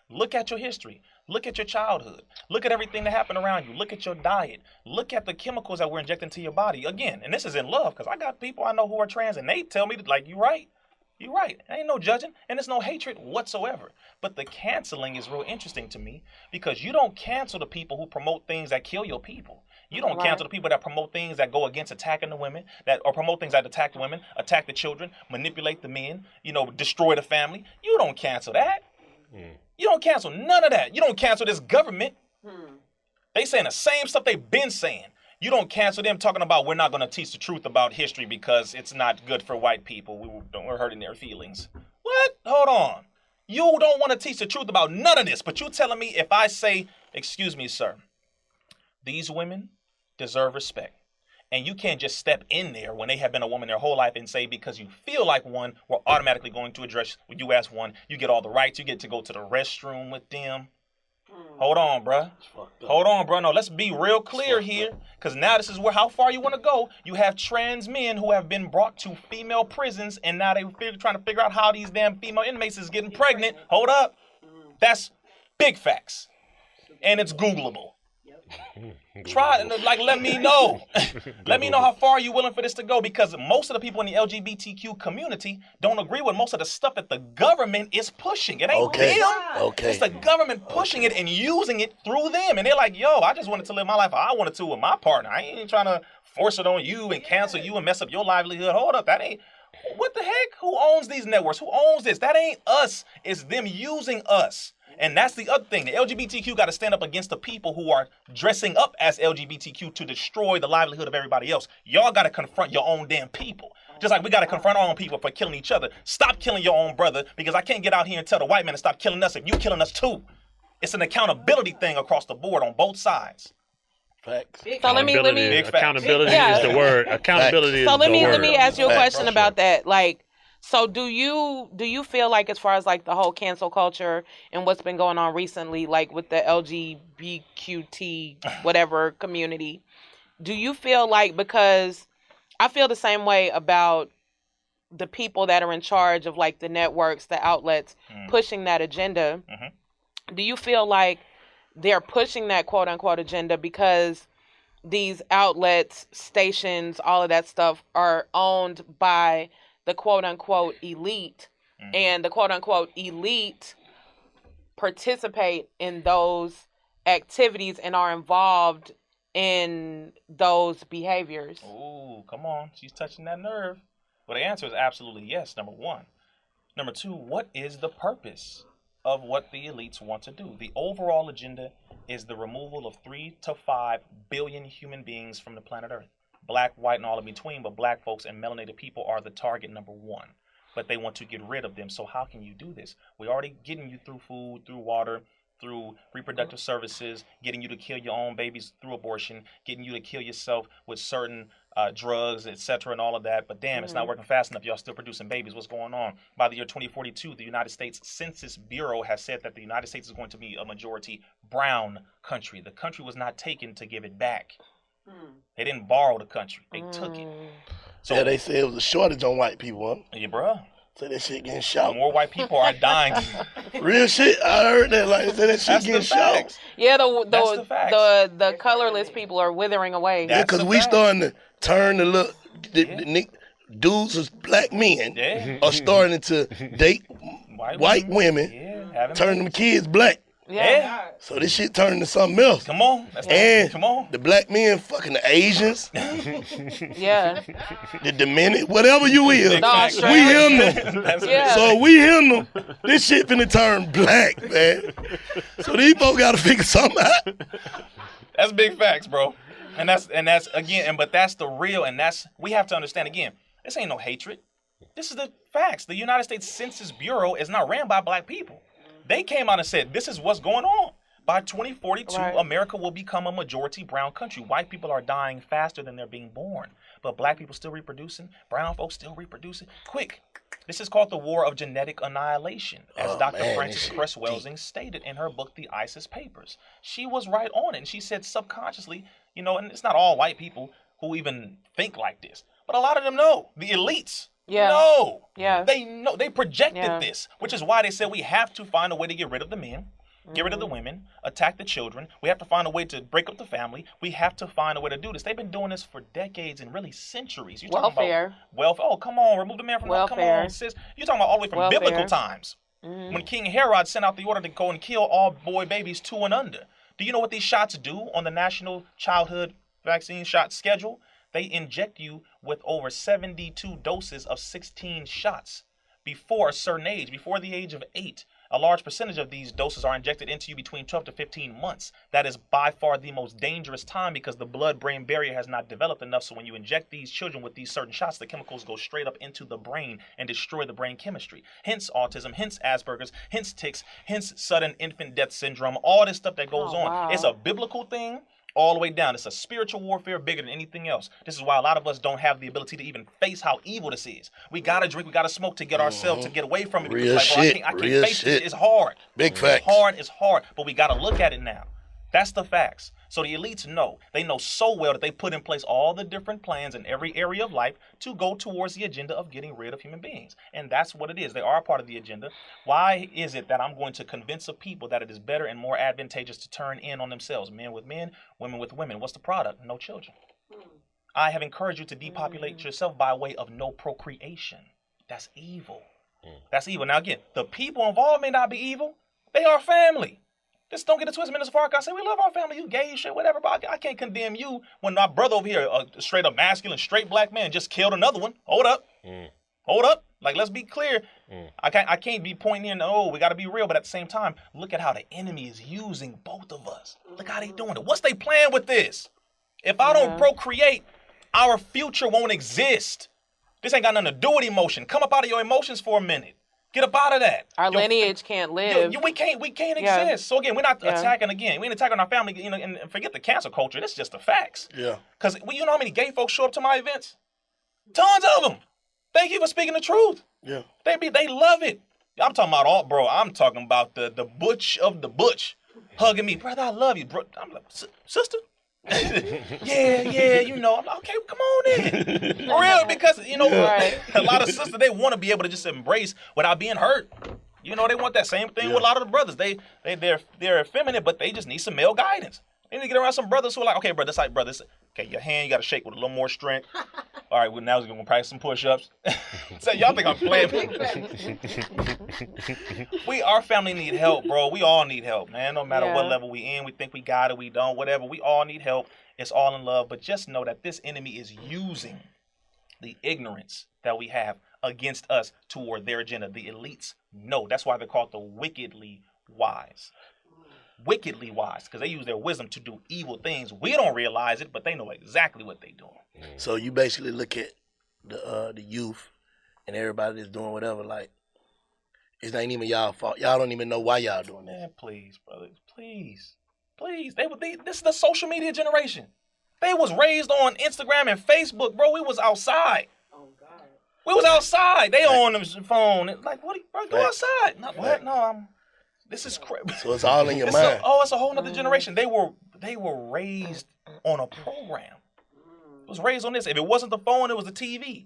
Speaker 2: Look at your history. Look at your childhood. Look at everything that happened around you. Look at your diet. Look at the chemicals that we're injecting into your body. Again, and this is in love, because I got people I know who are trans, and they tell me, like, you're right. You're right. There ain't no judging, and there's no hatred whatsoever. But the canceling is real interesting to me, because you don't cancel the people who promote things that kill your people. You don't cancel the people that promote things that go against attacking the women, or promote things that attack the women, attack the children, manipulate the men, destroy the family. You don't cancel that. You don't cancel none of that. You don't cancel this government. They saying the same stuff they've been saying. You don't cancel them talking about we're not going to teach the truth about history because it's not good for white people. We're hurting their feelings. What? Hold on. You don't want to teach the truth about none of this, but you telling me if I say, excuse me, sir, these women deserve respect. And you can't just step in there when they have been a woman their whole life and say, because you feel like one, we're automatically going to address you as one. You get all the rights. You get to go to the restroom with them. Hold on, bruh. Hold on, bro. No, let's be real clear here, because now this is how far you want to go. You have trans men who have been brought to female prisons, and now they're trying to figure out how these damn female inmates is getting pregnant. Hold up. That's big facts. And it's Googleable. Try and let me know. Let me know how far you're willing for this to go, because most of the people in the LGBTQ community don't agree with most of the stuff that the government is pushing. It ain't them.
Speaker 1: Okay.
Speaker 2: It's the government pushing it and using it through them. And they're like, yo, I just wanted to live my life how I wanted to with my partner. I ain't trying to force it on you and cancel you and mess up your livelihood. Hold up, that ain't. What the heck? Who owns these networks? Who owns this? That ain't us. It's them using us. And that's the other thing. The LGBTQ got to stand up against the people who are dressing up as LGBTQ to destroy the livelihood of everybody else. Y'all got to confront your own damn people. Just like we got to confront our own people for killing each other. Stop killing your own brother, because I can't get out here and tell the white man to stop killing us if you killing us too. It's an accountability thing across the board on both sides.
Speaker 1: Facts.
Speaker 3: So let me
Speaker 5: accountability is the word. Accountability is the word.
Speaker 3: So let me ask you a question about that. Like, so do you feel like, as far as like the whole cancel culture and what's been going on recently, like with the LGBTQT whatever community, do you feel like, because I feel the same way about the people that are in charge of like the networks, the outlets pushing that agenda, do you feel like they're pushing that quote unquote agenda because these outlets, stations, all of that stuff are owned by the quote unquote elite, and the quote unquote elite participate in those activities and are involved in those behaviors?
Speaker 2: Ooh, come on. She's touching that nerve. Well, the answer is absolutely yes, number one. Number two, what is the purpose of what the elites want to do? The overall agenda is the removal of 3 to 5 billion human beings from the planet Earth. Black, white, and all in between, but black folks and melanated people are the target number one. But they want to get rid of them. So how can you do this? We're already getting you through food, through water, through reproductive services, getting you to kill your own babies through abortion, getting you to kill yourself with certain drugs, etc., and all of that. But damn, it's not working fast enough. Y'all still producing babies. What's going on? By the year 2042, the United States Census Bureau has said that the United States is going to be a majority brown country. The country was not taken to give it back. They didn't borrow the country. They took it. So,
Speaker 1: yeah, they said it was a shortage on white people, huh?
Speaker 2: Yeah, bruh.
Speaker 1: So that shit getting shot.
Speaker 2: More white people are dying.
Speaker 1: Real shit. I heard that. Like, that shit getting shot.
Speaker 3: Yeah, the colorless people are withering away.
Speaker 1: Yeah, because we starting to turn to look. The dudes as black men are starting to date white women, turn them kids black.
Speaker 3: Yeah.
Speaker 1: So this shit turned to something else.
Speaker 2: Come on. Come on.
Speaker 1: The black men fucking the Asians.
Speaker 3: Yeah.
Speaker 1: The Dominican, whatever you is.
Speaker 3: No,
Speaker 1: we him them.
Speaker 3: Yeah.
Speaker 1: So we him them. This shit finna turn black, man. So these folks gotta figure something out.
Speaker 2: That's big facts, bro. And that's again, but that's the real, and we have to understand again, this ain't no hatred. This is the facts. The United States Census Bureau is not ran by black people. They came out and said, this is what's going on. By 2042, America will become a majority brown country. White people are dying faster than they're being born. But black people still reproducing. Brown folks still reproducing. Quick. This is called the War of Genetic Annihilation, as Dr. Frances Cress Welsing stated in her book, The ISIS Papers. She was right on it. And she said subconsciously, and it's not all white people who even think like this. But a lot of them know. The elites.
Speaker 3: Yeah.
Speaker 2: No.
Speaker 3: Yeah.
Speaker 2: They know. They projected this, which is why they said we have to find a way to get rid of the men, get rid of the women, attack the children. We have to find a way to break up the family. We have to find a way to do this. They've been doing this for decades and really centuries. You're talking about welfare. Oh, come on. Remove the man from welfare. Come on, sis. You're talking about all the way from biblical times. When King Herod sent out the order to go and kill all boy babies 2 and under. Do you know what these shots do on the National Childhood Vaccine Shot Schedule? They inject you with over 72 doses of 16 shots before a certain age, before the age of 8. A large percentage of these doses are injected into you between 12 to 15 months. That is by far the most dangerous time because the blood-brain barrier has not developed enough. So when you inject these children with these certain shots, the chemicals go straight up into the brain and destroy the brain chemistry. Hence autism, hence Asperger's, hence tics, hence sudden infant death syndrome, all this stuff that goes on. Wow. It's a biblical thing. All the way down. It's a spiritual warfare bigger than anything else. This is why a lot of us don't have the ability to even face how evil this is. We gotta drink, we gotta smoke to get ourselves, to get away from it.
Speaker 1: Real
Speaker 2: like,
Speaker 1: shit.
Speaker 2: I can't face this. It's hard.
Speaker 1: Big facts.
Speaker 2: It's hard, but we gotta look at it now. That's the facts. So the elites know. They know so well that they put in place all the different plans in every area of life to go towards the agenda of getting rid of human beings. And that's what it is. They are a part of the agenda. Why is it that I'm going to convince a people that it is better and more advantageous to turn in on themselves? Men with men, women with women. What's the product? No children. I have encouraged you to depopulate yourself by way of no procreation. That's evil. That's evil. Now again, the people involved may not be evil. They are family. Just don't get it twisted. Minister Farrakhan say we love our family. You gay shit, whatever. But I can't condemn you when my brother over here, a straight up masculine, straight black man, just killed another one. Hold up, hold up. Like, let's be clear. I can't be pointing in. Oh, we got to be real. But at the same time, look at how the enemy is using both of us. Look how they doing it. What's they plan with this? If I don't procreate, our future won't exist. This ain't got nothing to do with emotion. Come up out of your emotions for a minute. Get up out of that.
Speaker 3: Our lineage can't live.
Speaker 2: We can't exist. So again, we're not attacking again. We ain't attacking our family, and forget the cancel culture. This is just the facts. Yeah. Because you know how many gay folks show up to my events? Tons of them. Thank you for speaking the truth. Yeah. They love it. I'm talking about I'm talking about the butch of the butch hugging me. Brother, I love you, bro. I'm like, sister? yeah, I'm like, okay, come on in. For real, because, a lot of sisters, they want to be able to just embrace without being hurt. They want that same thing with a lot of the brothers. They're effeminate, but they just need some male guidance. They need to get around some brothers who are like, okay, brother, okay, your hand, you got to shake with a little more strength. All right, well, now we're going to practice some push-ups. So y'all think I'm playing? Our family need help, bro. We all need help, man. No matter what level we in, we think we got it, we don't, whatever. We all need help. It's all in love. But just know that this enemy is using the ignorance that we have against us toward their agenda. The elites know. That's why they're called the wickedly wise. Wickedly wise, because they use their wisdom to do evil things. We don't realize it, but they know exactly what they're doing.
Speaker 1: So you basically look at the youth and everybody that's doing whatever, like, it ain't even y'all fault. Y'all don't even know why y'all doing that.
Speaker 2: Man, please, brother, please. This is the social media generation. They was raised on Instagram and Facebook, bro. We was outside. Oh God. We was outside. They on the phone. It's like, what? Bro, go outside. No, what? No, This is crazy.
Speaker 1: So it's all in your mind.
Speaker 2: It's a whole nother generation. They were raised on a program. It was raised on this. If it wasn't the phone, it was the TV.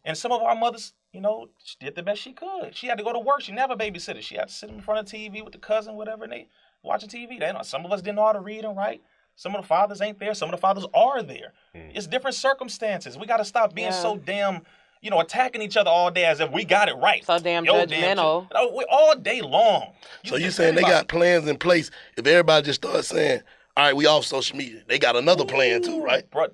Speaker 2: And some of our mothers, she did the best she could. She had to go to work. She never babysitted. She had to sit in front of TV with the cousin, whatever, and they watching TV. Some of us didn't know how to read and write. Some of the fathers ain't there. Some of the fathers are there. It's different circumstances. We got to stop being so damn, attacking each other all day as if we got it right.
Speaker 3: So damn judgmental.
Speaker 2: We all day long.
Speaker 1: So you saying they got plans in place? If everybody just starts saying, all right, we off social media, they got another plan too, right?
Speaker 2: Bro,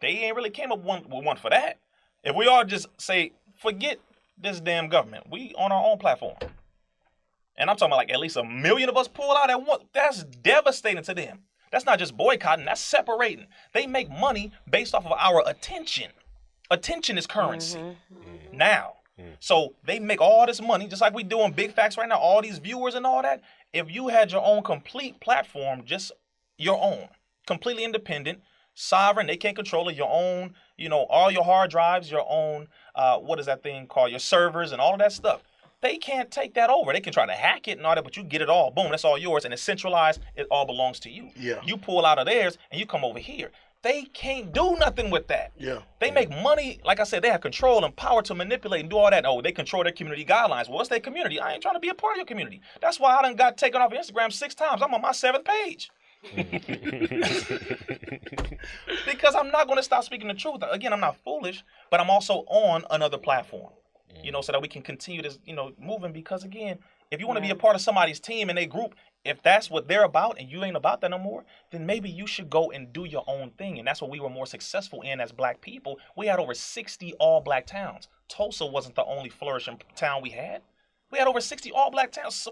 Speaker 2: they ain't really came up with one for that. If we all just say, forget this damn government, we on our own platform. And I'm talking about like at least 1 million of us pull out at once. That's devastating to them. That's not just boycotting, that's separating. They make money based off of our attention. Attention is currency now. So they make all this money, just like we do on Big Facts right now, all these viewers and all that. If you had your own complete platform, just your own, completely independent, sovereign, they can't control it, your own, all your hard drives, your own, what is that thing called, your servers and all of that stuff. They can't take that over. They can try to hack it and all that, but you get it all. Boom, that's all yours. And it's centralized. It all belongs to you. Yeah. You pull out of theirs and you come over here. They can't do nothing with that. Yeah. They make money. Like I said, they have control and power to manipulate and do all that. Oh, they control their community guidelines. Well, what's their community? I ain't trying to be a part of your community. That's why I done got taken off Instagram 6 times. I'm on my 7th page. Because I'm not going to stop speaking the truth. Again, I'm not foolish, but I'm also on another platform. So that we can continue this, moving. Because again, if you want to be a part of somebody's team and their group, if that's what they're about and you ain't about that no more, then maybe you should go and do your own thing. And that's what we were more successful in as black people. We had over 60 all black towns. Tulsa wasn't the only flourishing town we had. We had over 60 all black towns.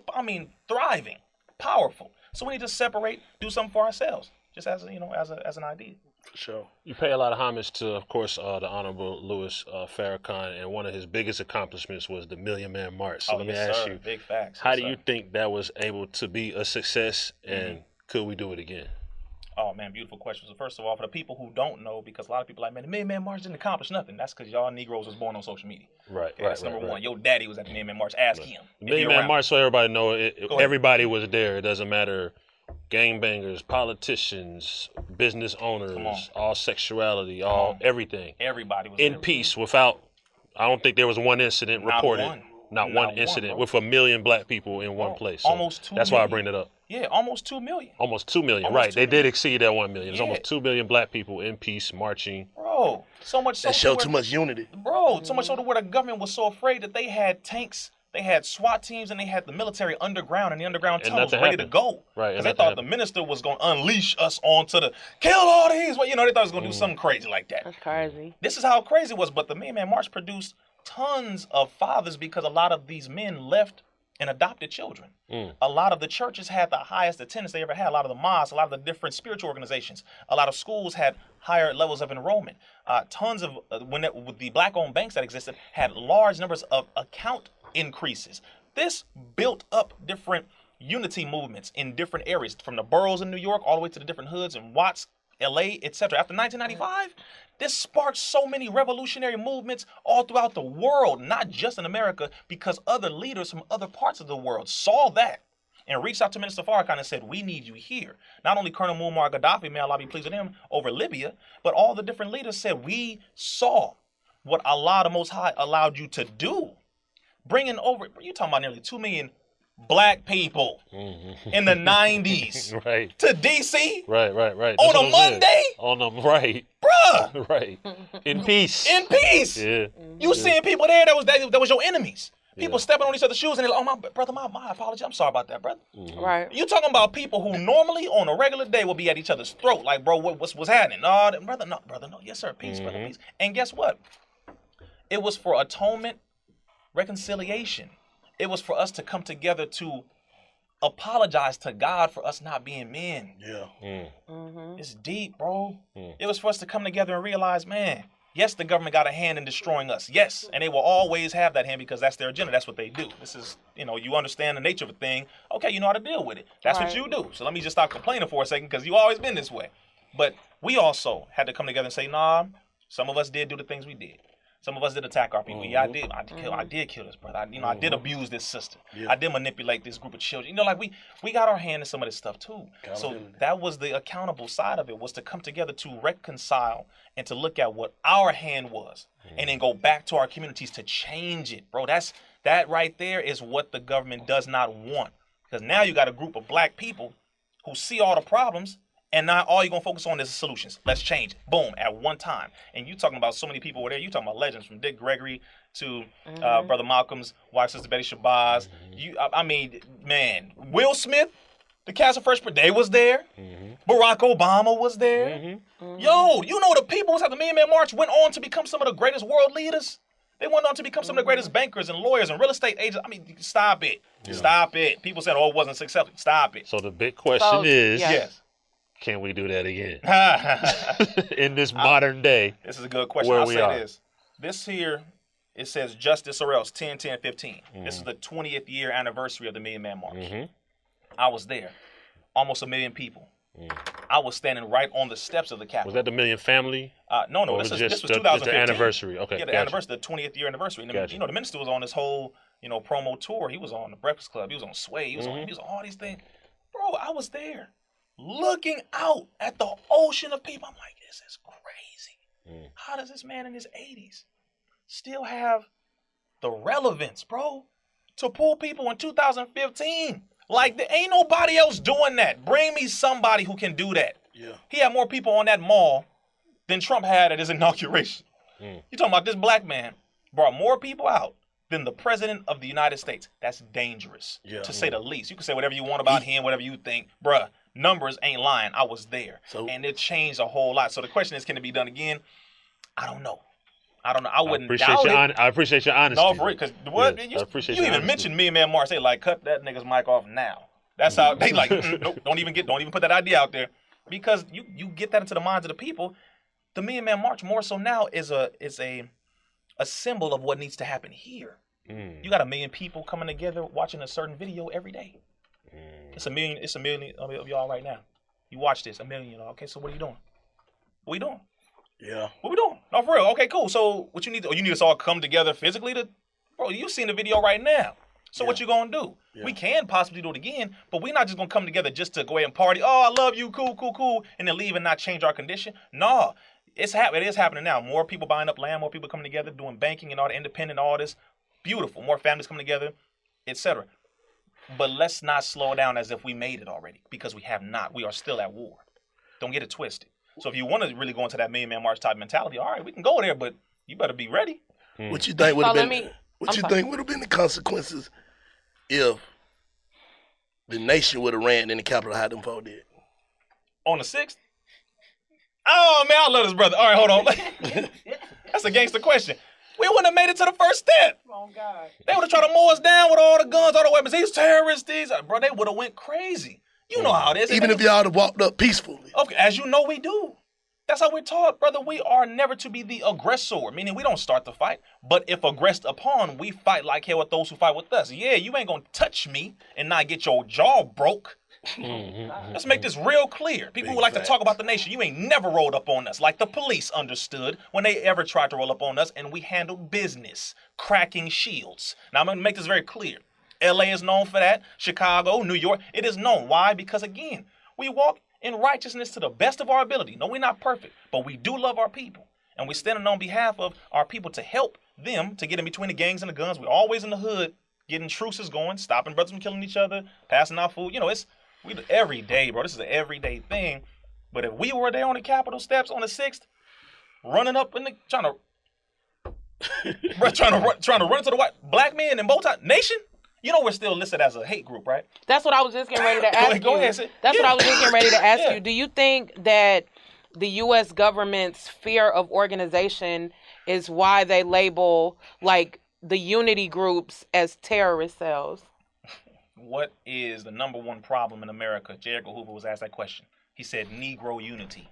Speaker 2: Thriving, powerful. So we need to separate, do something for ourselves, just as as an idea.
Speaker 1: For sure.
Speaker 5: You pay a lot of homage to, of course, the Honorable Louis Farrakhan, and one of his biggest accomplishments was the Million Man March. So let me ask you,
Speaker 2: big facts.
Speaker 5: How do you think that was able to be a success, and could we do it again?
Speaker 2: Oh, man, beautiful question. So first of all, for the people who don't know, because a lot of people are like, man, the Million Man March didn't accomplish nothing. That's because y'all Negroes was born on social media.
Speaker 5: Right,
Speaker 2: okay, that's number one. Your daddy was at the Million Man March. Ask him.
Speaker 5: The Million Man March, so everybody know, everybody was there. It doesn't matter gangbangers, politicians, business owners, all sexuality, all everything.
Speaker 2: Everybody was
Speaker 5: in peace without. I don't think there was one incident reported. Not one incident with 1 million black people in one place. So
Speaker 2: almost 2
Speaker 5: that's
Speaker 2: million.
Speaker 5: why I bring it up.
Speaker 2: Yeah, almost 2 million.
Speaker 5: Almost 2 million,
Speaker 2: Almost
Speaker 5: right.
Speaker 2: 2
Speaker 5: They
Speaker 2: million.
Speaker 5: did exceed that 1 million. It's
Speaker 2: Yeah.
Speaker 5: almost 2 million black people in peace marching.
Speaker 2: Bro, so much so.
Speaker 1: That showed too much unity.
Speaker 2: Bro, so much so to where the government was so afraid that they had tanks, they had SWAT teams, and they had the military underground and the underground tunnels ready to go.
Speaker 5: Right.
Speaker 2: Because they thought the minister was going to unleash us onto the, kill all these. Well, they thought it was going to do something crazy like that.
Speaker 3: That's crazy.
Speaker 2: This is how crazy it was. But the Million Man March produced tons of fathers because a lot of these men left and adopted children. A lot of the churches had the highest attendance they ever had. A lot of the mosques, a lot of the different spiritual organizations, a lot of schools had higher levels of enrollment. Tons of, with the black-owned banks that existed, had large numbers of account increases. This built up different unity movements in different areas, from the boroughs in New York all the way to the different hoods in Watts, LA, etc. After 1995, this sparked so many revolutionary movements all throughout the world, not just in America, because other leaders from other parts of the world saw that and reached out to Minister Farrakhan and said, we need you here. Not only Colonel Muammar Gaddafi, may Allah be pleased with him, over Libya, but all the different leaders said, we saw what Allah the Most High allowed you to do. Bringing over, you're talking about nearly 2 million black people in the 90s
Speaker 5: Right.
Speaker 2: to D.C.
Speaker 5: Right.
Speaker 2: on a Monday?
Speaker 5: Right.
Speaker 2: Bruh.
Speaker 5: Right. In peace.
Speaker 2: In peace.
Speaker 5: Yeah.
Speaker 2: You seeing people there that was your enemies. People stepping on each other's shoes and they're like, oh, my brother, my apology. I'm sorry about that, brother.
Speaker 3: Right.
Speaker 2: You talking about people who normally on a regular day will be at each other's throat. Like, bro, what's happening? No, brother, no. Yes, sir. Peace, brother, peace. And guess what? It was for atonement, reconciliation. It was for us to come together to apologize to God for us not being men.
Speaker 1: Yeah.
Speaker 2: It's deep, bro. It was for us to come together and realize, man, yes, the government got a hand in destroying us. Yes, and they will always have that hand because that's their agenda. That's what they do. This is, you understand the nature of a thing. Okay, you know how to deal with it. That's what you do. So let me just stop complaining for a second because you always been this way. But we also had to come together and say, nah, some of us did do the things we did. Some of us did attack our people. Yeah, I did. I did kill this brother. I did abuse this sister. Yeah. I did manipulate this group of children. Like we got our hand in some of this stuff too. So that was the accountable side of it, was to come together to reconcile and to look at what our hand was, and then go back to our communities to change it, bro. That right there is what the government does not want, because now you got a group of black people who see all the problems. And now all you're going to focus on is the solutions. Let's change. Boom, at one time. And you talking about so many people over there. You talking about legends from Dick Gregory to Brother Malcolm's wife, Sister Betty Shabazz. I mean, man, Will Smith, the cast of Fresh Prince, they was there. Barack Obama was there. Yo, you know the people who at the Million Man March went on to become some of the greatest world leaders? They went on to become some of the greatest bankers and lawyers and real estate agents. I mean, stop it. Yeah. Stop it. People said, oh, it wasn't successful. Stop it.
Speaker 5: So the big question is...
Speaker 2: Yes.
Speaker 5: Can we do that again? In this modern day?
Speaker 2: This is a good question. I'll say this. This here, it says Justice or Else, 10-10-15. This is the 20th year anniversary of the Million Man March. I was there. Almost 1 million people. I was standing right on the steps of the Capitol.
Speaker 5: Was that the Million family?
Speaker 2: No. This was 2015.
Speaker 5: The anniversary. Okay.
Speaker 2: Yeah, the anniversary, the 20th year anniversary. And the minister was on this whole, promo tour. He was on the Breakfast Club. He was on Sway. He was on all these things. Bro, I was there, looking out at the ocean of people. I'm like, this is crazy. How does this man in his 80s still have the relevance, bro, to pull people in 2015? Like, there ain't nobody else doing that. Bring me somebody who can do that. Yeah. He had more people on that mall than Trump had at his inauguration. You talking about this black man brought more people out than the president of the United States. That's dangerous, to say the least. You can say whatever you want about him, whatever you think. Bruh, numbers ain't lying. I was there. And it changed a whole lot. So the question is, can it be done again? I don't know. I wouldn't doubt it.
Speaker 5: I appreciate your honesty.
Speaker 2: No, for real. Because what? Yes, you even mentioned me and Man Mark. Say, like, cut that nigga's mic off now. That's how they like, nope, don't even put that idea out there. Because you get that into the minds of the people. The Million Man March more so now is a symbol of what needs to happen here. You got 1 million people coming together watching a certain video every day. It's a million of y'all right now. You watch this, 1 million. Okay, so what are you doing? What are you doing?
Speaker 1: Yeah.
Speaker 2: What we doing? No, for real. Okay, cool. So what you need? You need us all come together physically to, bro. You seen the video right now. So what you gonna do? Yeah. We can possibly do it again, but we're not just going to come together just to go ahead and party. Oh, I love you, cool, and then leave and not change our condition. No, it is happening now. More people buying up land, more people coming together, doing banking and all the independent, all this. Beautiful. More families coming together, etc. But let's not slow down as if we made it already, because we have not. We are still at war. Don't get it twisted. So if you want to really go into that Million Man March type mentality, all right, we can go there, but you better be ready.
Speaker 1: What you think would have been? What you think would have been the consequences if the nation would have ran in the Capitol how them folk did?
Speaker 2: On the 6th? Oh, man, I love this brother. All right, hold on. That's a gangster question. We wouldn't have made it to the first step. Oh, God. They would have tried to mow us down with all the guns, all the weapons. These terrorists, bro, they would have went crazy. You know how it is.
Speaker 1: Even if y'all have walked up peacefully.
Speaker 2: Okay, as you know we do. That's how we're taught, brother. We are never to be the aggressor, meaning we don't start the fight. But if aggressed upon, we fight like hell with those who fight with us. Yeah, you ain't going to touch me and not get your jaw broke. Let's make this real clear. People who like to talk about the nation, you ain't never rolled up on us like the police understood when they ever tried to roll up on us, and we handled business, cracking shields. Now, I'm going to make this very clear. LA is known for that. Chicago, New York, it is known. Why? Because, again, we walk in righteousness to the best of our ability. No, we're not perfect, but we do love our people. And we're standing on behalf of our people to help them to get in between the gangs and the guns. We're always in the hood, getting truces going, stopping brothers from killing each other, passing out food. You know, we do every day, bro. This is an everyday thing. But if we were there on the Capitol steps on the 6th, running up in the, trying to run to the white black men in bow tie nation, you know we're still listed as a hate group, right?
Speaker 3: That's what I was just getting ready to ask you.
Speaker 2: Go ahead,
Speaker 3: That's what I was just getting ready to ask you. Do you think that the U.S. government's fear of organization is why they label, like, the unity groups as terrorist cells?
Speaker 2: What is the number one problem in America? J. Edgar Hoover was asked that question. He said Negro unity.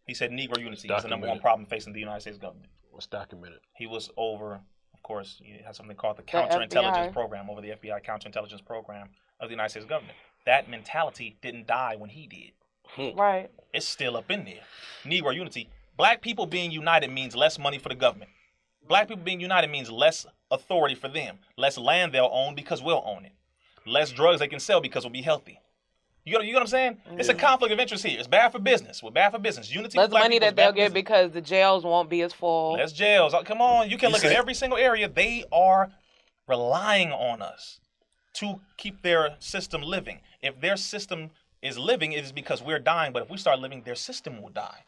Speaker 2: He said Negro unity is the number one problem facing the United States government.
Speaker 5: What's documented?
Speaker 2: He was over... Of course, you have something called the counterintelligence program, over the FBI counterintelligence program of the United States government. That mentality didn't die when he did.
Speaker 3: Right.
Speaker 2: It's still up in there. Negro unity. Black people being united means less money for the government. Black people being united means less authority for them. Less land they'll own because we'll own it. Less drugs they can sell because we'll be healthy. You know what I'm saying? Yeah. It's a conflict of interest here. It's bad for business. We're bad for business. Unity.
Speaker 3: Less money that they'll get because the jails won't be as full.
Speaker 2: Less jails. Come on. You can look at every single area. They are relying on us to keep their system living. If their system is living, it is because we're dying. But if we start living, their system will die.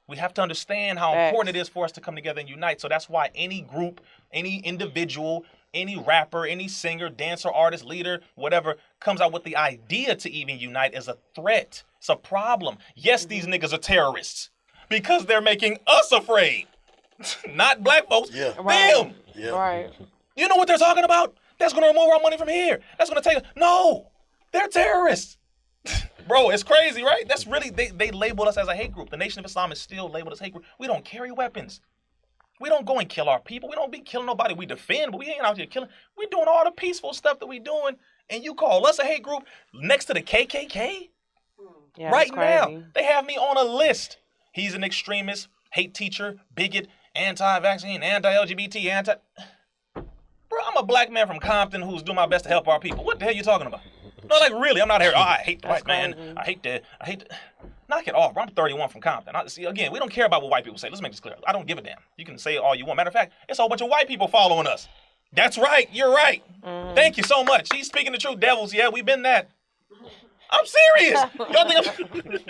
Speaker 2: We have to understand how important it is for us to come together and unite. So that's why any group, any individual, any rapper, any singer, dancer, artist, leader, whatever, comes out with the idea to even unite is a threat. It's a problem. Yes, these niggas are terrorists because they're making us afraid. Not black folks.
Speaker 1: Yeah.
Speaker 2: Them.
Speaker 1: Yeah.
Speaker 3: Right.
Speaker 2: You know what they're talking about? That's going to remove our money from here. That's going to take... No, they're terrorists. Bro, it's crazy, right? That's really... They labeled us as a hate group. The Nation of Islam is still labeled as hate group. We don't carry weapons. We don't go and kill our people. We don't be killing nobody. We defend, but we ain't out here killing. We're doing all the peaceful stuff that we doing, and you call us a hate group next to the KKK?
Speaker 3: Yeah,
Speaker 2: right now, they have me on a list. He's an extremist, hate teacher, bigot, anti-vaccine, anti-LGBT, Bro, I'm a black man from Compton who's doing my best to help our people. What the hell are you talking about? No, like, really, I'm not here. Oh, I hate the white man. I hate the... Knock it off. I'm 31 from Compton. See, again, we don't care about what white people say. Let's make this clear. I don't give a damn. You can say all you want. Matter of fact, it's a whole bunch of white people following us. That's right. You're right. Thank you so much. He's speaking the truth, devils. Yeah, we've been that. I'm serious. Y'all think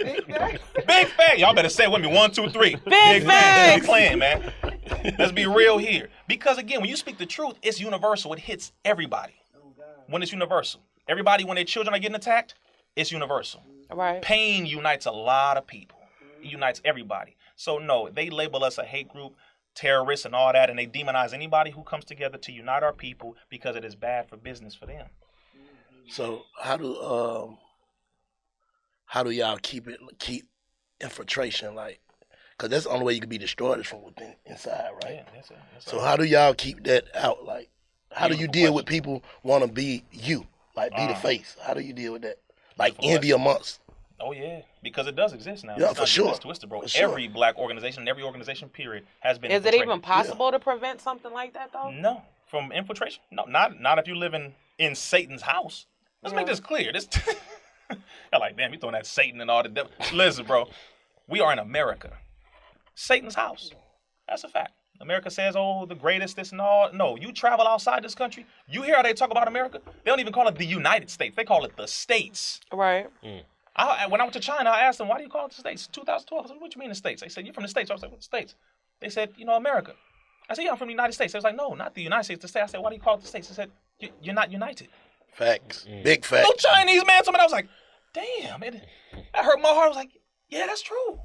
Speaker 2: I'm... Big fact. Y'all better say it with me. 1, 2, 3.
Speaker 3: Big fact.
Speaker 2: Big playing, man. Let's be real here. Because, again, when you speak the truth, it's universal. It hits everybody. When it's universal. Everybody, when their children are getting attacked, it's universal.
Speaker 3: Right.
Speaker 2: Pain unites a lot of people. It unites everybody. So, no, they label us a hate group, terrorists and all that, and they demonize anybody who comes together to unite our people because it is bad for business for them.
Speaker 1: So, how do y'all keep infiltration, like, because that's the only way you can be destroyed is from within, inside, right?
Speaker 2: Yeah, that's it.
Speaker 1: So how do y'all keep that out? Like, how do you deal with people want to be you? Like, be the face. How do you deal with that? Like, envy amongst.
Speaker 2: Oh, yeah. Because it does exist now.
Speaker 1: Yeah, for sure.
Speaker 2: It's twisted, bro. Every black organization, every organization, period, has been
Speaker 3: Is it even possible to prevent something like that, though?
Speaker 2: No. from infiltration? No, not if you live in Satan's house. Let's make this clear. This, I'm like, damn, you throwing that Satan and all the devil. Listen, bro, we are in America, Satan's house. That's a fact. America says, oh, the greatest, this and all. No, you travel outside this country, you hear how they talk about America? They don't even call it the United States. They call it the States.
Speaker 3: Right.
Speaker 2: When I went to China, I asked them, why do you call it the States? 2012. I said, what do you mean the States? They said, you're from the States. I was like, what States? They said, America. I said, yeah, I'm from the United States. They was like, no, not the United States, the States. I said, why do you call it the States? They said, you're not united.
Speaker 1: Facts. Big facts.
Speaker 2: No Chinese man told me that. I was like, damn, that hurt my heart. I was like, yeah, that's true.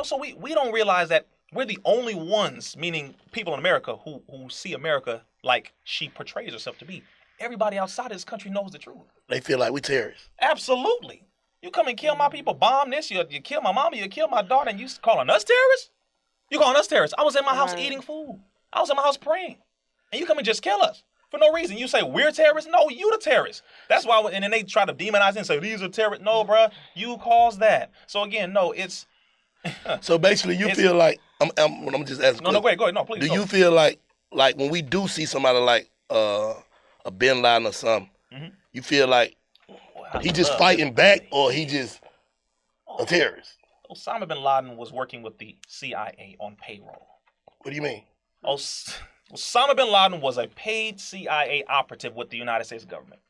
Speaker 2: So we don't realize that we're the only ones, meaning people in America, who see America like she portrays herself to be. Everybody outside of this country knows the truth.
Speaker 1: They feel like we terrorists.
Speaker 2: Absolutely. You come and kill my people, bomb this, you kill my mama, you kill my daughter, and you calling us terrorists? You calling us terrorists? I was in my house eating food. I was in my house praying. And you come and just kill us for no reason. You say we're terrorists? No, you the terrorists. That's why, and then they try to demonize it and say, these are terrorists. No, bruh, you caused that. So again, no, it's...
Speaker 1: So basically you feel like, I'm just asking.
Speaker 2: No, go ahead. No, please.
Speaker 1: Do you feel like when we do see somebody like a Bin Laden or something, you feel like he just fighting back or he just a terrorist?
Speaker 2: Osama Bin Laden was working with the CIA on payroll.
Speaker 1: What do you mean?
Speaker 2: Osama Bin Laden was a paid CIA operative with the United States government.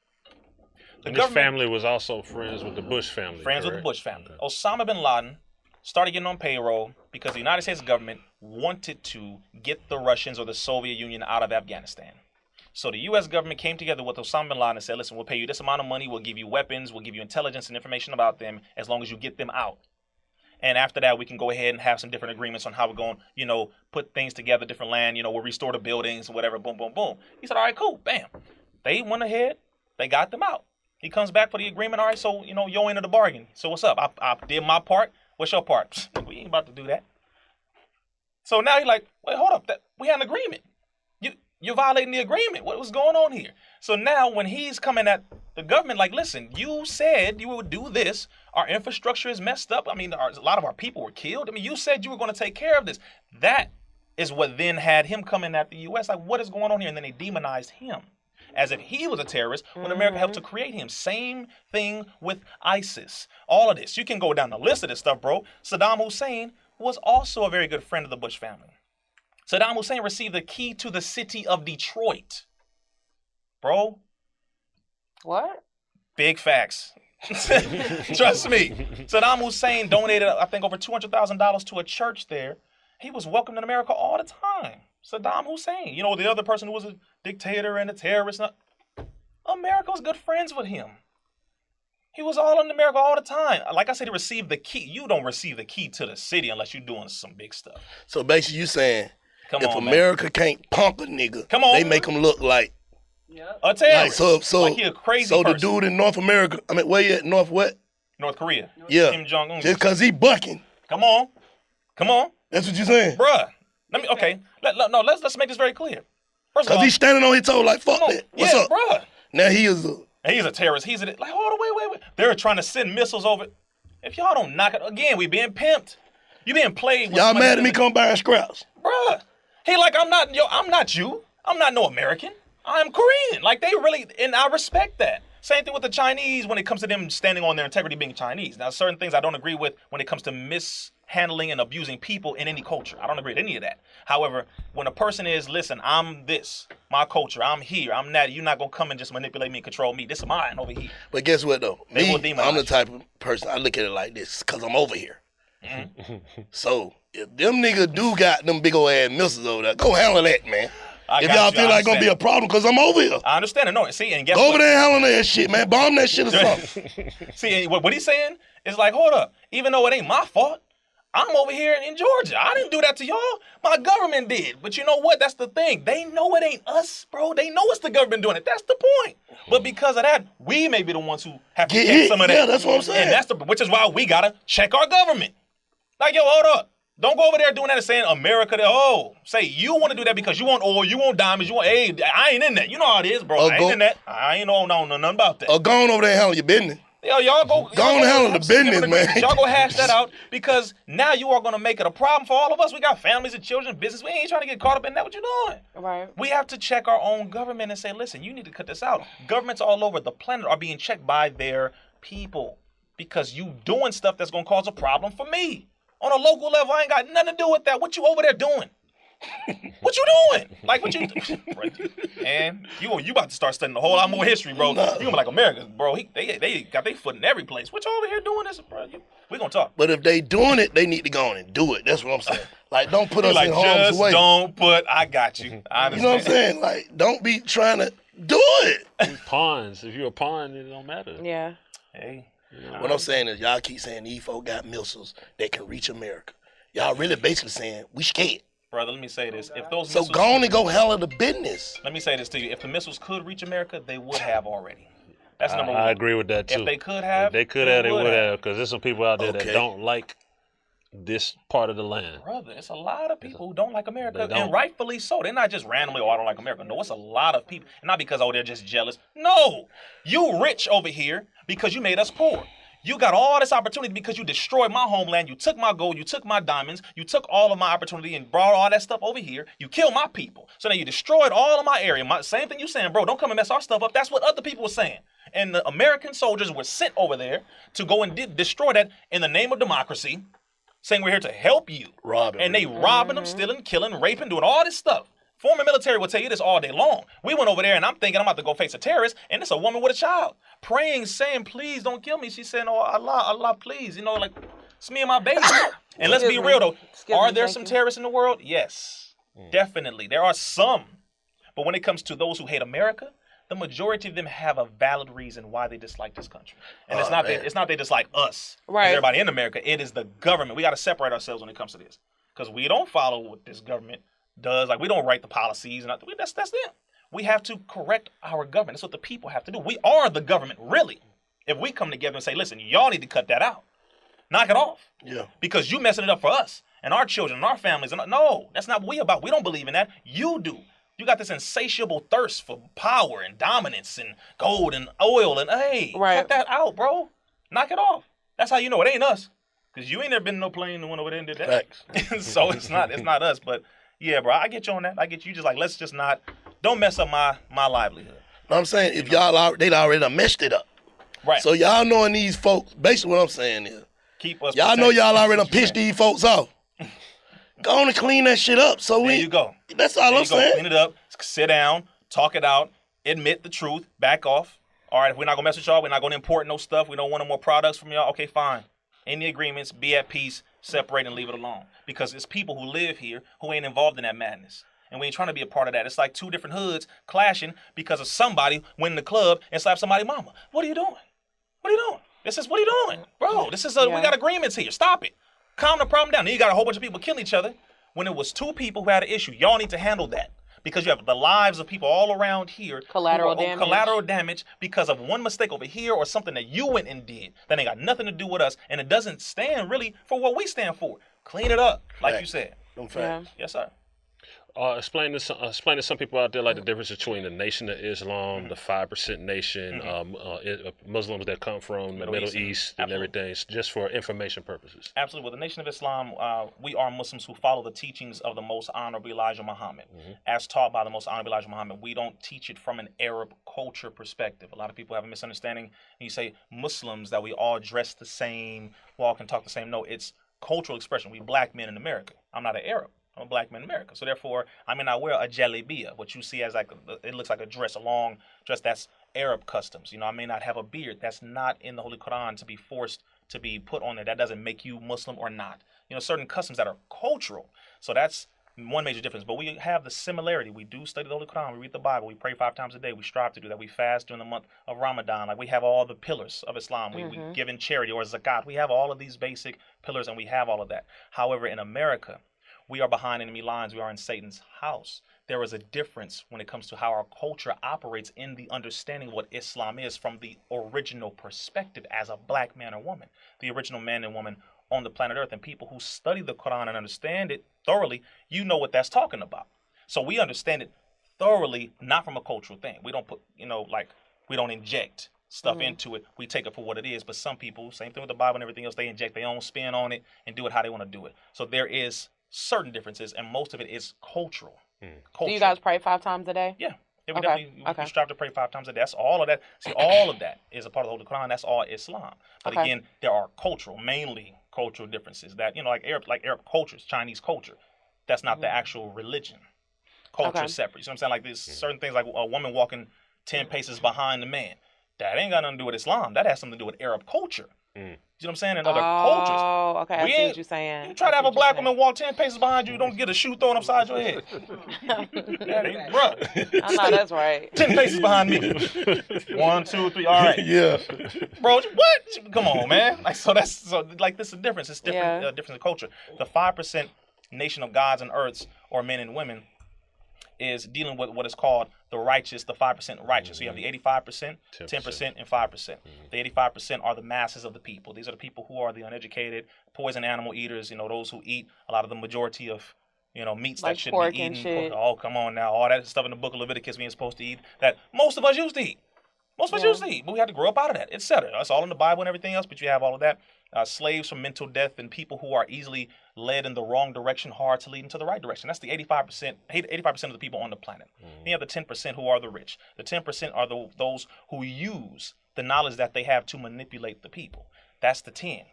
Speaker 5: And his family was also friends with the Bush family.
Speaker 2: Friends with the Bush family. Okay. Osama Bin Laden started getting on payroll because the United States government wanted to get the Russians or the Soviet Union out of Afghanistan. So the U.S. government came together with Osama Bin Laden and said, listen, we'll pay you this amount of money, we'll give you weapons, we'll give you intelligence and information about them as long as you get them out. And after that, we can go ahead and have some different agreements on how we're going, put things together, different land, we'll restore the buildings and whatever, boom, boom, boom. He said, all right, cool, bam. They went ahead, they got them out. He comes back for the agreement, all right, so, your end of the bargain. So what's up? I did my part. What's your part? We ain't about to do that. So now he's like, wait, hold up. We had an agreement. You're violating the agreement. What was going on here? So now when he's coming at the government, like, listen, you said you would do this. Our infrastructure is messed up. I mean, a lot of our people were killed. I mean, you said you were going to take care of this. That is what then had him coming at the U.S. Like, what is going on here? And then they demonized him as if he was a terrorist when America helped to create him. Same thing with ISIS. All of this. You can go down the list of this stuff, bro. Saddam Hussein was also a very good friend of the Bush family. Saddam Hussein received the key to the city of Detroit. Bro.
Speaker 3: What?
Speaker 2: Big facts. Trust me. Saddam Hussein donated, I think, over $200,000 to a church there. He was welcomed in America all the time. Saddam Hussein. The other person who was a dictator and a terrorist. America was good friends with him. He was all in America all the time. Like I said, he received the key. You don't receive the key to the city unless you're doing some big stuff.
Speaker 1: So basically you saying, if America can't punk a nigga, they make him look like
Speaker 2: a terrorist.
Speaker 1: Like
Speaker 2: he a crazy
Speaker 1: So
Speaker 2: person.
Speaker 1: the dude in North America, where you at? North Korea. Yeah.
Speaker 2: Kim Jong-un.
Speaker 1: Just because he bucking.
Speaker 2: Come on.
Speaker 1: That's what you're saying?
Speaker 2: Bruh. Let's make this very clear. First of all,
Speaker 1: because he's standing on his toe like, fuck that. What's up?
Speaker 2: Bruh.
Speaker 1: Now he's
Speaker 2: a terrorist. Hold on, wait. They're trying to send missiles over. If y'all don't knock it, again, we being pimped. You being played with.
Speaker 1: Y'all mad at me come buying scraps?
Speaker 2: Bruh. He like, I'm not you. I'm not no American. I'm Korean. Like, they really, and I respect that. Same thing with the Chinese when it comes to them standing on their integrity being Chinese. Now, certain things I don't agree with when it comes to mishandling and abusing people in any culture. I don't agree with any of that. However, when a person is, listen, I'm this, my culture, I'm here, I'm that, you're not going to come and just manipulate me and control me. This is mine over here.
Speaker 1: But guess what, though?
Speaker 2: I'm
Speaker 1: the type of person, I look at it like this, because I'm over here. So, if them niggas do got them big old ass missiles over there, go handle that, man. If y'all feel like gonna be a problem, because I'm over here.
Speaker 2: I understand it. No, see, and guess
Speaker 1: go
Speaker 2: what?
Speaker 1: over there and handle that shit, man. Bomb that shit or something.
Speaker 2: See, and what he's saying is like, hold up. Even though it ain't my fault, I'm over here in Georgia. I didn't do that to y'all. My government did. But you know what? That's the thing. They know it ain't us, bro. They know it's the government doing it. That's the point. But because of that, we may be the ones who have to get some of that.
Speaker 1: Yeah, that's what I'm saying.
Speaker 2: And which is why we gotta check our government. Like, yo, hold up. Don't go over there doing that and saying America, say you want to do that because you want oil, you want diamonds, I ain't in that. You know how it is, bro. I ain't in that. I ain't know nothing about that.
Speaker 1: Or go on over there and handle your business.
Speaker 2: Y'all go
Speaker 1: on handle the business, man.
Speaker 2: Y'all go hash that out because now you are going to make it a problem for all of us. We got families and children, business. We ain't trying to get caught up in that. What you doing?
Speaker 3: Right.
Speaker 2: We have to check our own government and say, listen, you need to cut this out. Governments all over the planet are being checked by their people because you doing stuff that's going to cause a problem for me. On a local level, I ain't got nothing to do with that. What you over there doing? What you doing? Like what you and you about to start studying a whole lot more history, bro. You gonna be like America, bro. They got their foot in every place. What you over here doing this, bro? We gonna talk.
Speaker 1: But if they doing it, they need to go on and do it. That's what I'm saying. Like, don't put us
Speaker 2: like,
Speaker 1: in harm's
Speaker 2: just
Speaker 1: way.
Speaker 2: don't put. I got you. I understand.
Speaker 1: You know what I'm saying? Like, don't be trying to do it.
Speaker 5: Pawns. If you're a pawn, it don't matter.
Speaker 3: Yeah.
Speaker 2: Hey.
Speaker 1: What I'm saying is, y'all keep saying these folk got missiles that can reach America. Y'all really basically saying we scared.
Speaker 2: Brother, let me say this. If those
Speaker 1: So
Speaker 2: missiles
Speaker 1: go on and go handle the business.
Speaker 2: Let me say this to you. If the missiles could reach America, they would have already. That's number one.
Speaker 5: I agree with that, too.
Speaker 2: If they could have,
Speaker 5: they would have. Because there's some people out there that don't like this part of the land.
Speaker 2: Brother, it's a lot of people who don't like America,
Speaker 5: They don't.
Speaker 2: and rightfully so. They're not just randomly, I don't like America. No, it's a lot of people. Not because, they're just jealous. No, you rich over here because you made us poor. You got all this opportunity because you destroyed my homeland. You took my gold. You took my diamonds. You took all of my opportunity and brought all that stuff over here. You killed my people. So now you destroyed all of my area. Same thing you saying, bro. Don't come and mess our stuff up. That's what other people were saying. And the American soldiers were sent over there to go and destroy that in the name of democracy, saying we're here to help you.
Speaker 1: Robbing.
Speaker 2: And they robbing them, stealing, killing, raping, doing all this stuff. Former military will tell you this all day long. We went over there and I'm thinking I'm about to go face a terrorist, and it's a woman with a child praying, saying, please don't kill me. She's saying, oh, Allah, please. Like, it's me and my baby. And let's be real, though. Are there some terrorists in the world? Yes, definitely. There are some. But when it comes to those who hate America, the majority of them have a valid reason why they dislike this country. And it's not they dislike us,
Speaker 3: right?
Speaker 2: Everybody in America. It is the government. We got to separate ourselves when it comes to this. Because we don't follow what this government does. Like, we don't write the policies. And that's them. We have to correct our government. That's what the people have to do. We are the government, really. If we come together and say, listen, y'all need to cut that out. Knock it off.
Speaker 1: Yeah.
Speaker 2: Because you messing it up for us and our children and our families. No, that's not what we about. We don't believe in that. You do. You got this insatiable thirst for power and dominance and gold and oil. And, hey, cut that out, bro. Knock it off. That's how you know it ain't us. Because you ain't never been in no plane and went over there and did that.
Speaker 1: Facts.
Speaker 2: So it's not us. But, yeah, bro, I get you on that. I get you. Just like, let's just not, don't mess up my livelihood.
Speaker 1: Know what I'm saying? If they'd already done messed it up.
Speaker 2: Right.
Speaker 1: So y'all knowing these folks, basically what I'm saying is,
Speaker 2: keep us.
Speaker 1: Y'all know y'all already done pissed these folks off. Go on and clean that shit up. So
Speaker 2: there you go.
Speaker 1: That's all I'm saying.
Speaker 2: Clean it up, sit down, talk it out, admit the truth, back off. All right, if we're not going to mess with y'all, we're not going to import no stuff. We don't want no more products from y'all. Okay, fine. Any agreements, be at peace, separate and leave it alone. Because it's people who live here who ain't involved in that madness. And we ain't trying to be a part of that. It's like two different hoods clashing because of somebody went in the club and slapped somebody's mama. What are you doing? What are you doing? What are you doing? Bro, we got agreements here. Stop it. Calm the problem down. Then you got a whole bunch of people killing each other when it was two people who had an issue. Y'all need to handle that. Because you have the lives of people all around here.
Speaker 3: Collateral
Speaker 2: damage because of one mistake over here or something that you went and did that ain't got nothing to do with us. And it doesn't stand really for what we stand for. Clean it up, like you said.
Speaker 3: Yeah.
Speaker 2: Yes, sir.
Speaker 5: Explain to some people out there like the difference between the Nation of Islam, the 5% Nation, Muslims that come from the Middle East and everything, just for information purposes.
Speaker 2: Absolutely. Well, the Nation of Islam, we are Muslims who follow the teachings of the Most Honorable Elijah Muhammad. As taught by the Most Honorable Elijah Muhammad, we don't teach it from an Arab culture perspective. A lot of people have a misunderstanding. And you say Muslims, that we all dress the same, we all can talk the same. No, it's cultural expression. We black men in America. I'm not an Arab. I'm a black man in America. So therefore, I may not wear a jalabiyah, what you see as like, it looks like a dress, a long dress. That's Arab customs. I may not have a beard. That's not in the Holy Quran to be forced to be put on there. That doesn't make you Muslim or not. Certain customs that are cultural. So that's one major difference. But we have the similarity. We do study the Holy Quran. We read the Bible. We pray 5 times a day. We strive to do that. We fast during the month of Ramadan. Like, we have all the pillars of Islam. We give in charity or zakat. We have all of these basic pillars, and we have all of that. However, in America, we are behind enemy lines. We are in Satan's house. There is a difference when it comes to how our culture operates in the understanding of what Islam is from the original perspective as a black man or woman, the original man and woman on the planet Earth. And people who study the Quran and understand it thoroughly, you know what that's talking about. So we understand it thoroughly, not from a cultural thing. We don't put, we don't inject stuff into it. We take it for what it is. But some people, same thing with the Bible and everything else, they inject their own spin on it and do it how they want to do it. So there is certain differences, and most of it is cultural.
Speaker 3: Do you guys pray 5 times a day?
Speaker 2: Yeah. Yeah, we definitely we strive to pray 5 times a day. That's all of that. See, all of that is a part of the Holy Quran. That's all Islam. But again, there are mainly cultural differences that, like Arab cultures, Chinese culture. That's not the actual religion. Culture is separate. You know what I'm saying? Like there's certain things like a woman walking 10 paces behind the man. That ain't got nothing to do with Islam. That has something to do with Arab culture. You know what I'm saying? In other cultures.
Speaker 3: Oh, okay. I see what you're saying.
Speaker 2: You try to have a black woman walk 10 paces behind you, don't get a shoe thrown upside your head. Bruh.
Speaker 3: I know that's right.
Speaker 2: 10 paces behind me. 1, 2, 3. All right.
Speaker 1: Yeah.
Speaker 2: Bro, what? Come on, man. This is a difference. It's different, difference in culture. The 5% nation of gods and earths, or men and women, is dealing with what is called the righteous, the 5% righteous. So you have the 85%, 10%, and 5%. The 85% are the masses of the people. These are the people who are the uneducated, poison animal eaters, those who eat a lot of the majority of, meats
Speaker 3: like
Speaker 2: that shouldn't be eaten. Oh, come on now. All that stuff in the book of Leviticus we ain't supposed to eat that most of us used to eat. Most of us used to eat, but we had to grow up out of that, etc. That's all in the Bible and everything else, but you have all of that. Slaves from mental death and people who are easily led in the wrong direction, hard to lead into the right direction. That's the 85% of the people on the planet. Then you have the 10% who are the rich. The 10% are those who use the knowledge that they have to manipulate the people. That's the 10%.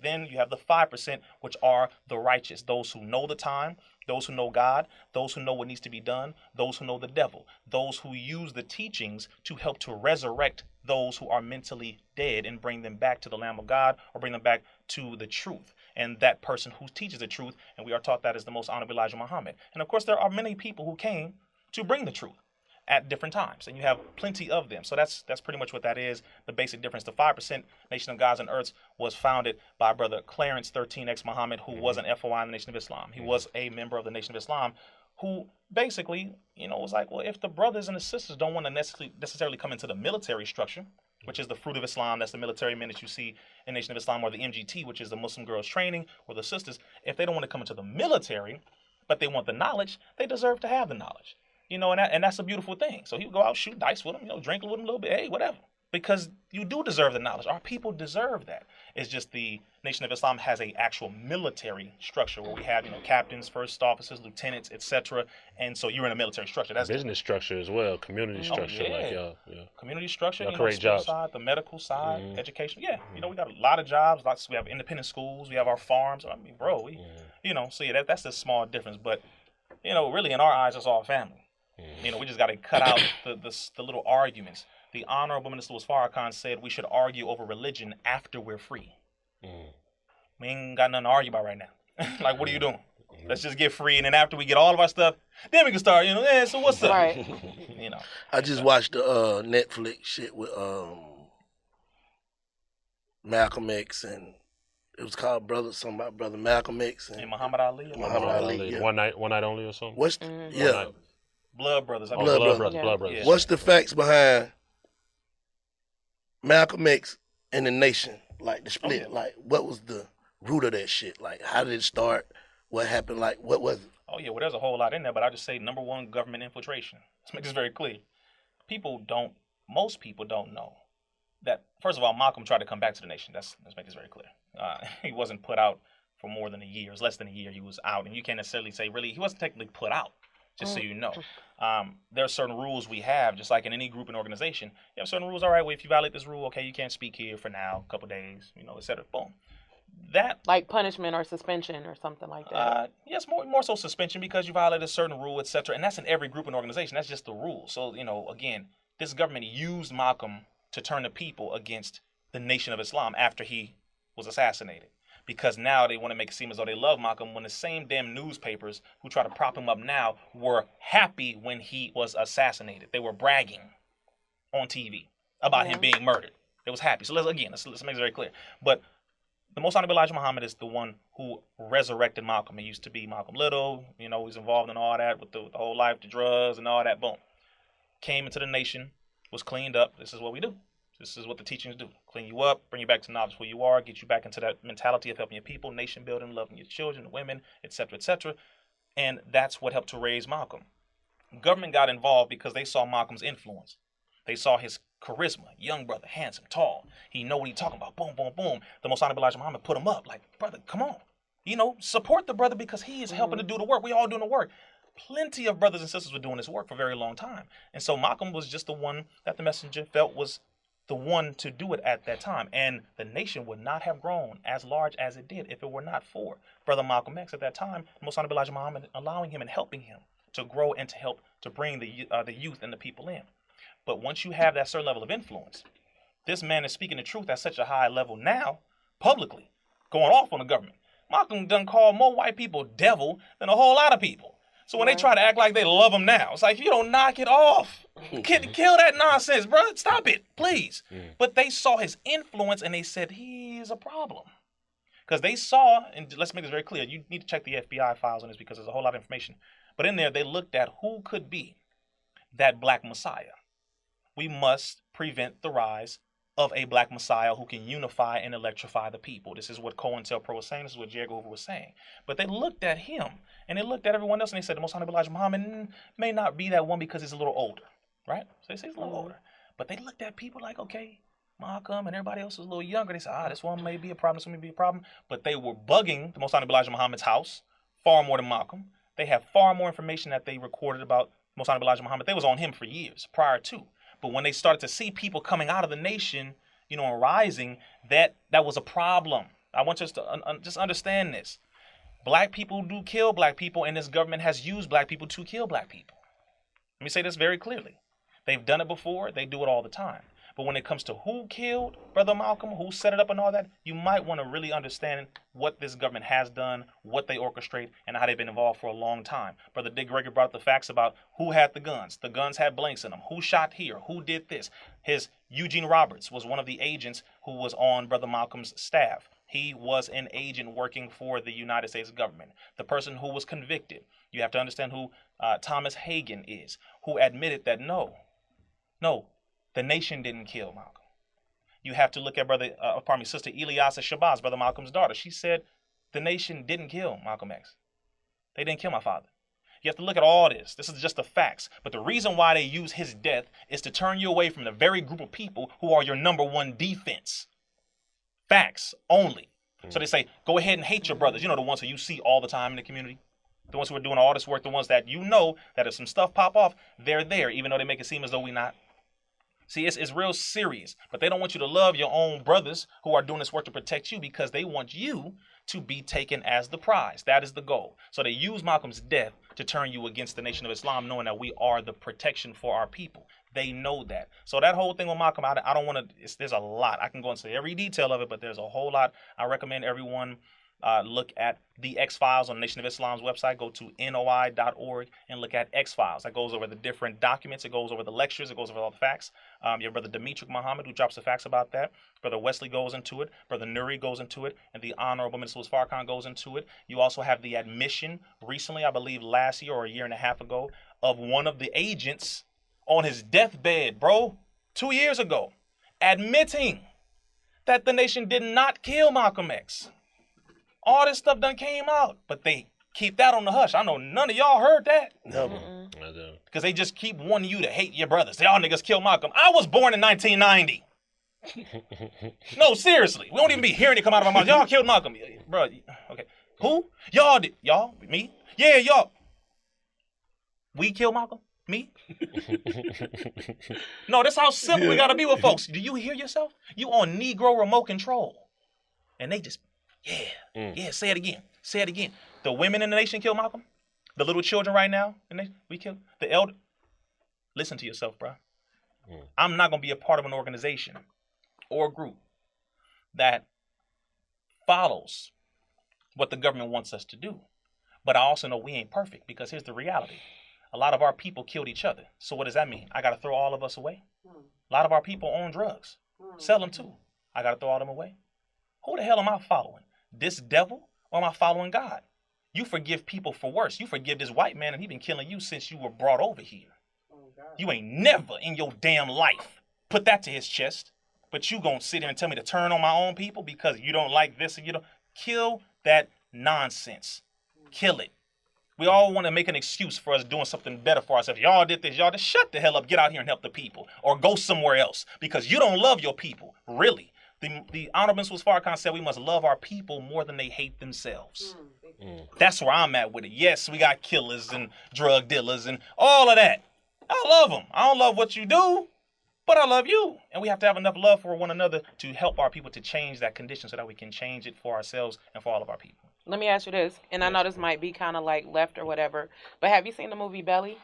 Speaker 2: Then you have the 5%, which are the righteous, those who know the time, those who know God, those who know what needs to be done, those who know the devil, those who use the teachings to help to resurrect those who are mentally dead and bring them back to the Lamb of God or bring them back to the truth. And that person who teaches the truth, and we are taught that is the most honorable Elijah Muhammad. And of course, there are many people who came to bring the truth at different times, and you have plenty of them. So that's pretty much what that is, the basic difference. The 5% Nation of Gods and Earths was founded by Brother Clarence 13X Muhammad, who was an FOI in the Nation of Islam. He was a member of the Nation of Islam, who basically, was like, well, if the brothers and the sisters don't want to necessarily come into the military structure, which is the fruit of Islam, that's the military men that you see in Nation of Islam, or the MGT, which is the Muslim girls training, or the sisters, if they don't want to come into the military, but they want the knowledge, they deserve to have the knowledge. And that's a beautiful thing. So he would go out, shoot dice with them, drink with them a little bit, hey, whatever. Because you do deserve the knowledge. Our people deserve that. It's just the Nation of Islam has a actual military structure where we have, captains, first officers, lieutenants, etc. And so you're in a military structure. That's
Speaker 5: business structure as well, community structure, like y'all. Yeah.
Speaker 2: Community structure,
Speaker 5: create jobs.
Speaker 2: Side, the medical side, education. Yeah, we got a lot of jobs. We have independent schools. We have our farms. I mean, bro, so yeah, that's a small difference. But really in our eyes, it's all family. We just got to cut out the little arguments. The Honorable Minister Farrakhan said we should argue over religion after we're free. We ain't got nothing to argue about right now. Like, what are you doing? Let's just get free, and then after we get all of our stuff, then we can start, so what's up?
Speaker 3: Right.
Speaker 1: I just watched the Netflix shit with Malcolm X, and it was called Brother Malcolm X and
Speaker 2: Muhammad Ali.
Speaker 1: Muhammad Ali. Yeah.
Speaker 5: One night only or something?
Speaker 1: What's
Speaker 2: Blood Brothers.
Speaker 5: Blood Brothers.
Speaker 2: Yeah.
Speaker 1: What's the facts behind Malcolm X and the nation? Like the split.
Speaker 2: Oh, yeah.
Speaker 1: Like what was the root of that shit? Like how did it start? What happened? Like what was it?
Speaker 2: Oh yeah, well there's a whole lot in there, but I just say number one, government infiltration. Let's make this very clear. Most people don't know that, first of all, Malcolm tried to come back to the nation. Let's make this very clear. He wasn't put out for more than a year. It was less than a year he was out, and you can't necessarily say really he wasn't technically put out. Just so you know, there are certain rules we have, just like in any group and organization. You have certain rules. All right, well, if you violate this rule, okay, you can't speak here for now, a couple days, et cetera. Boom. That
Speaker 3: like punishment or suspension or something like that.
Speaker 2: Yes, more so suspension because you violated a certain rule, et cetera. And that's in every group and organization. That's just the rule. So again, this government used Malcolm to turn the people against the Nation of Islam after he was assassinated. Because now they want to make it seem as though they love Malcolm when the same damn newspapers who try to prop him up now were happy when he was assassinated. They were bragging on TV about him being murdered. They was happy. So let's make it very clear. But the Most Honorable Elijah Muhammad is the one who resurrected Malcolm. It used to be Malcolm Little. He was involved in all that with the whole life, the drugs and all that. Boom. Came into the nation, was cleaned up. This is what we do. This is what the teachings do. Clean you up, bring you back to knowledge who you are, get you back into that mentality of helping your people, nation building, loving your children, the women, etc., etc. And that's what helped to raise Malcolm. Government got involved because they saw Malcolm's influence. They saw his charisma, young brother, handsome, tall. He know what he talking about. Boom, boom, boom. The Osama Bin Laden Muhammad put him up. Like, brother, come on. Support the brother because he is helping to do the work. We all doing the work. Plenty of brothers and sisters were doing this work for a very long time. And so Malcolm was just the one that the messenger felt was the one to do it at that time. And the nation would not have grown as large as it did if it were not for Brother Malcolm X at that time, Osama Bin Laden Muhammad allowing him and helping him to grow and to help to bring the youth and the people in. But once you have that certain level of influence, this man is speaking the truth at such a high level now, publicly, going off on the government. Malcolm done called more white people devil than a whole lot of people. So when they try to act like they love him now, it's like, you don't knock it off. Kill that nonsense, bro. Stop it, please. But they saw his influence and they said, he's a problem. Because they saw, and let's make this very clear, you need to check the FBI files on this because there's a whole lot of information. But in there, they looked at who could be that black messiah. We must prevent the rise of a black messiah who can unify and electrify the people. This is what COINTELPRO was saying. This is what J. Edgar Hoover was saying. But they looked at him, and they looked at everyone else, and they said, the Osama Bin Laden Muhammad may not be that one because he's a little older, right? So they say he's a little older. But they looked at people like, okay, Malcolm and everybody else is a little younger. They said, this one may be a problem, this one may be a problem. But they were bugging the Osama Bin Laden Muhammad's house far more than Malcolm. They have far more information that they recorded about Osama Bin Laden Muhammad. They was on him for years prior to. But when they started to see people coming out of the nation, and rising, that was a problem. I want you to just understand this. Black people do kill black people, and this government has used black people to kill black people. Let me say this very clearly. They've done it before. They do it all the time. But when it comes to who killed Brother Malcolm, who set it up and all that, you might want to really understand what this government has done, what they orchestrate, and how they've been involved for a long time. Brother Dick Gregory brought up the facts about who had the guns. The guns had blanks in them. Who shot here? Who did this? His Eugene Roberts was one of the agents who was on Brother Malcolm's staff. He was an agent working for the United States government. The person who was convicted, you have to understand who Thomas Hagen is, who admitted that no, the nation didn't kill Malcolm. You have to look at Sister Ilyasa Shabazz, Brother Malcolm's daughter. She said the nation didn't kill Malcolm X. They didn't kill my father. You have to look at all this. This is just the facts. But the reason why they use his death is to turn you away from the very group of people who are your number one defense. Facts only. So they say, go ahead and hate your brothers. The ones who you see all the time in the community. The ones who are doing all this work, the ones that that if some stuff pop off, they're there, even though they make it seem as though we're not. See, it's real serious, but they don't want you to love your own brothers who are doing this work to protect you because they want you to be taken as the prize. That is the goal. So they use Malcolm's death to turn you against the Nation of Islam, knowing that we are the protection for our people. They know that. So that whole thing with Malcolm, I don't want to, there's a lot. I can go into every detail of it, but there's a whole lot. I recommend everyone look at the X-Files on Nation of Islam's website. Go to NOI.org and look at X-Files. That goes over the different documents. It goes over the lectures. It goes over all the facts. You have Brother Demetric Muhammad who drops the facts about that. Brother Wesley goes into it. Brother Nuri goes into it. And the Honorable Minister Farrakhan goes into it. You also have the admission recently, I believe last year or a year and a half ago, of one of the agents on his deathbed, 2 years ago, admitting that the nation did not kill Malcolm X. All this stuff done came out, but they keep that on the hush. I know none of y'all heard that.
Speaker 1: Never.
Speaker 5: I do.
Speaker 2: Because they just keep wanting you to hate your brothers. Y'all niggas killed Malcolm. I was born in 1990. No, seriously. We don't even be hearing it come out of my mouth. Y'all killed Malcolm. Bro, okay. Who? Y'all did. Y'all? Me? Yeah, y'all. We killed Malcolm? Me? No, that's how simple we gotta be with folks. Do you hear yourself? You on Negro remote control. And they just, yeah, say it again. Say it again. The women in the nation killed Malcolm. The little children right now, we killed. The elder. Listen to yourself, bro. I'm not gonna be a part of an organization or a group that follows what the government wants us to do. But I also know we ain't perfect because here's the reality. A lot of our people killed each other. So what does that mean? I got to throw all of us away? A lot of our people own drugs. Sell them too. I got to throw all them away? Who the hell am I following? This devil or am I following God? You forgive people for worse. You forgive this white man and he been killing you since you were brought over here. You ain't never in your damn life put that to his chest. But you gonna sit here and tell me to turn on my own people because you don't like this and you don't. Kill that nonsense. Kill it. We all want to make an excuse for us doing something better for ourselves. Y'all did this. Y'all just shut the hell up. Get out here and help the people. Or go somewhere else because you don't love your people. Really. The Honorable Mrs. Farrakhan said we must love our people more than they hate themselves. That's where I'm at with it. Yes, we got killers and drug dealers and all of that. I love them. I don't love what you do, but I love you. And we have to have enough love for one another to help our people to change that condition so that we can change it for ourselves and for all of our people.
Speaker 3: Let me ask you this, and I know this might be kind of like left or whatever, but have you seen the movie Belly?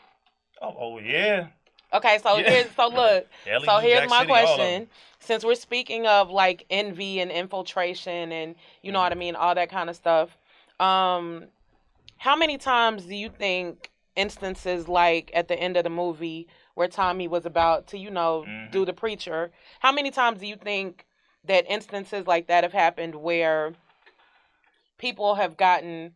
Speaker 2: Oh yeah.
Speaker 3: Okay, so here's
Speaker 2: Jack
Speaker 3: my
Speaker 2: City,
Speaker 3: question. Since we're speaking of like envy and infiltration and you know what I mean, all that kind of stuff, how many times do you think instances like at the end of the movie where Tommy was about to, do the preacher, how many times do you think that instances like that have happened where people have gotten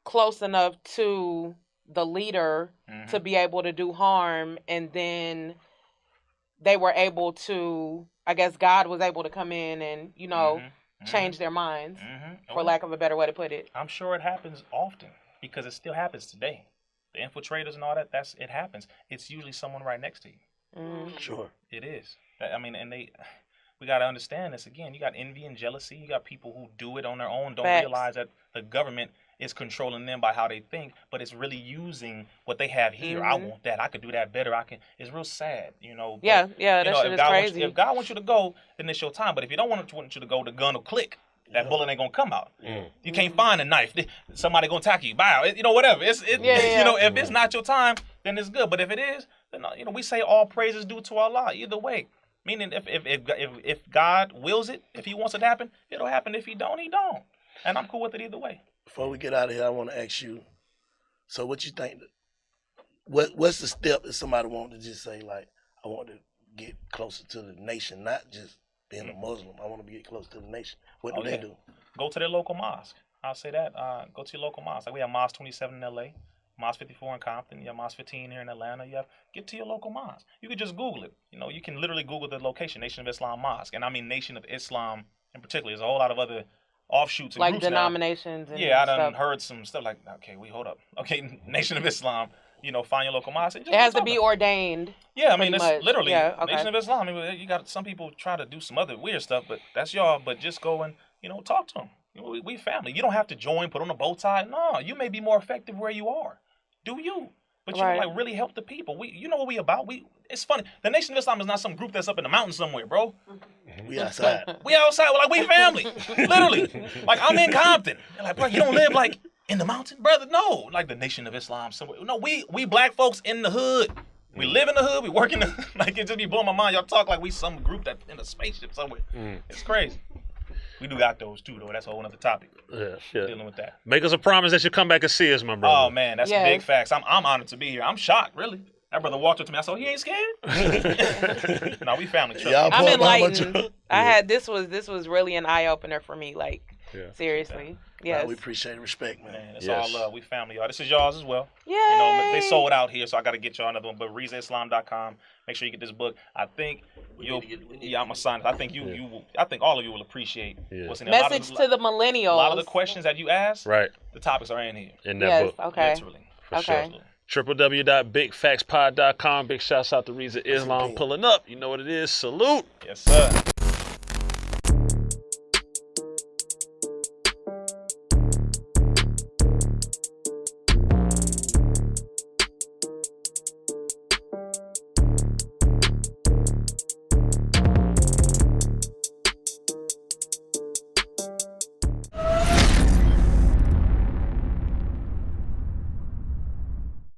Speaker 3: close enough to the leader to be able to do harm, and then they were able to, I guess God was able to come in and, change their minds, for lack of a better way to put it?
Speaker 2: I'm sure it happens often because it still happens today. The infiltrators and all that, it happens. It's usually someone right next to you.
Speaker 1: Sure.
Speaker 2: It is. I mean, and we got to understand this again. You got envy and jealousy. You got people who do it on their own, don't realize that the government is controlling them by how they think, but it's really using what they have here. I want that. I could do that better. It's real sad, But,
Speaker 3: that shit is crazy.
Speaker 2: If God wants you to go, then it's your time. But if you don't want you to go, the gun will click. That bullet ain't gonna come out. You can't find a knife. Somebody gonna attack you. Bow. Whatever. If it's not your time, then it's good. But if it is, then we say all praises due to Allah. Either way. Meaning, if God wills it, if He wants it to happen, it'll happen. If He don't, He don't. And I'm cool with it either way.
Speaker 1: Before we get out of here, I want to ask you. So, what you think? What's the step if somebody wanted to just say like, I want to get closer to the nation, not just being a Muslim. I want to get close to the nation. What do they do?
Speaker 2: Go to their local mosque. I'll say that. Go to your local mosque. Like we have Mosque 27 in L.A., Mosque 54 in Compton. You have Mosque 15 here in Atlanta. Get to your local mosque. You could just Google it. You can literally Google the location, Nation of Islam Mosque. And I mean Nation of Islam in particular. There's a whole lot of other offshoots and
Speaker 3: like
Speaker 2: groups
Speaker 3: denominations. And
Speaker 2: I done heard some stuff like, okay, hold up. Okay, Nation of Islam. Find your local mosque.
Speaker 3: It has to be ordained.
Speaker 2: Yeah, I mean, it's literally Nation of Islam. I mean, you got some people try to do some other weird stuff, but that's y'all. But just go and, talk to them. We family. You don't have to join, put on a bow tie. No, you may be more effective where you are. Do you? But you really help the people. What we about? It's funny. The Nation of Islam is not some group that's up in the mountains somewhere, bro.
Speaker 1: We outside.
Speaker 2: We outside. Like we family. Literally. Like I'm in Compton. They're like, bro, you don't live like in the mountain, brother? No. Like the Nation of Islam somewhere. No, we black folks in the hood. We live in the hood. We work in the like it just be blowing my mind. Y'all talk like we some group that in a spaceship somewhere. It's crazy. We do got those too, though. That's a whole other topic. Yeah. Dealing with that.
Speaker 5: Make us a promise that you come back and see us, my brother.
Speaker 2: Oh man, that's big facts. I'm honored to be here. I'm shocked, really. That brother walked up to me. I said, he ain't scared. No, we family.
Speaker 3: I'm enlightened. This was really an eye opener for me. Like seriously. Yes.
Speaker 1: We appreciate the respect, man.
Speaker 2: It's all love. We family, y'all. This is y'all's as well.
Speaker 3: Yeah.
Speaker 2: They sold out here, so I got to get y'all another one. But RezaIslam.com. Make sure you get this book. I think I'm gonna sign it. I think I think all of you will appreciate what's in there.
Speaker 3: Message to the millennials.
Speaker 2: A lot of the questions that you asked,
Speaker 5: right?
Speaker 2: The topics are in here.
Speaker 5: In that book.
Speaker 3: Okay.
Speaker 2: Literally.
Speaker 5: For sure. www.bigfaxpod.com. Big shouts out to Reza Islam pulling up. You know what it is. Salute.
Speaker 2: Yes, sir.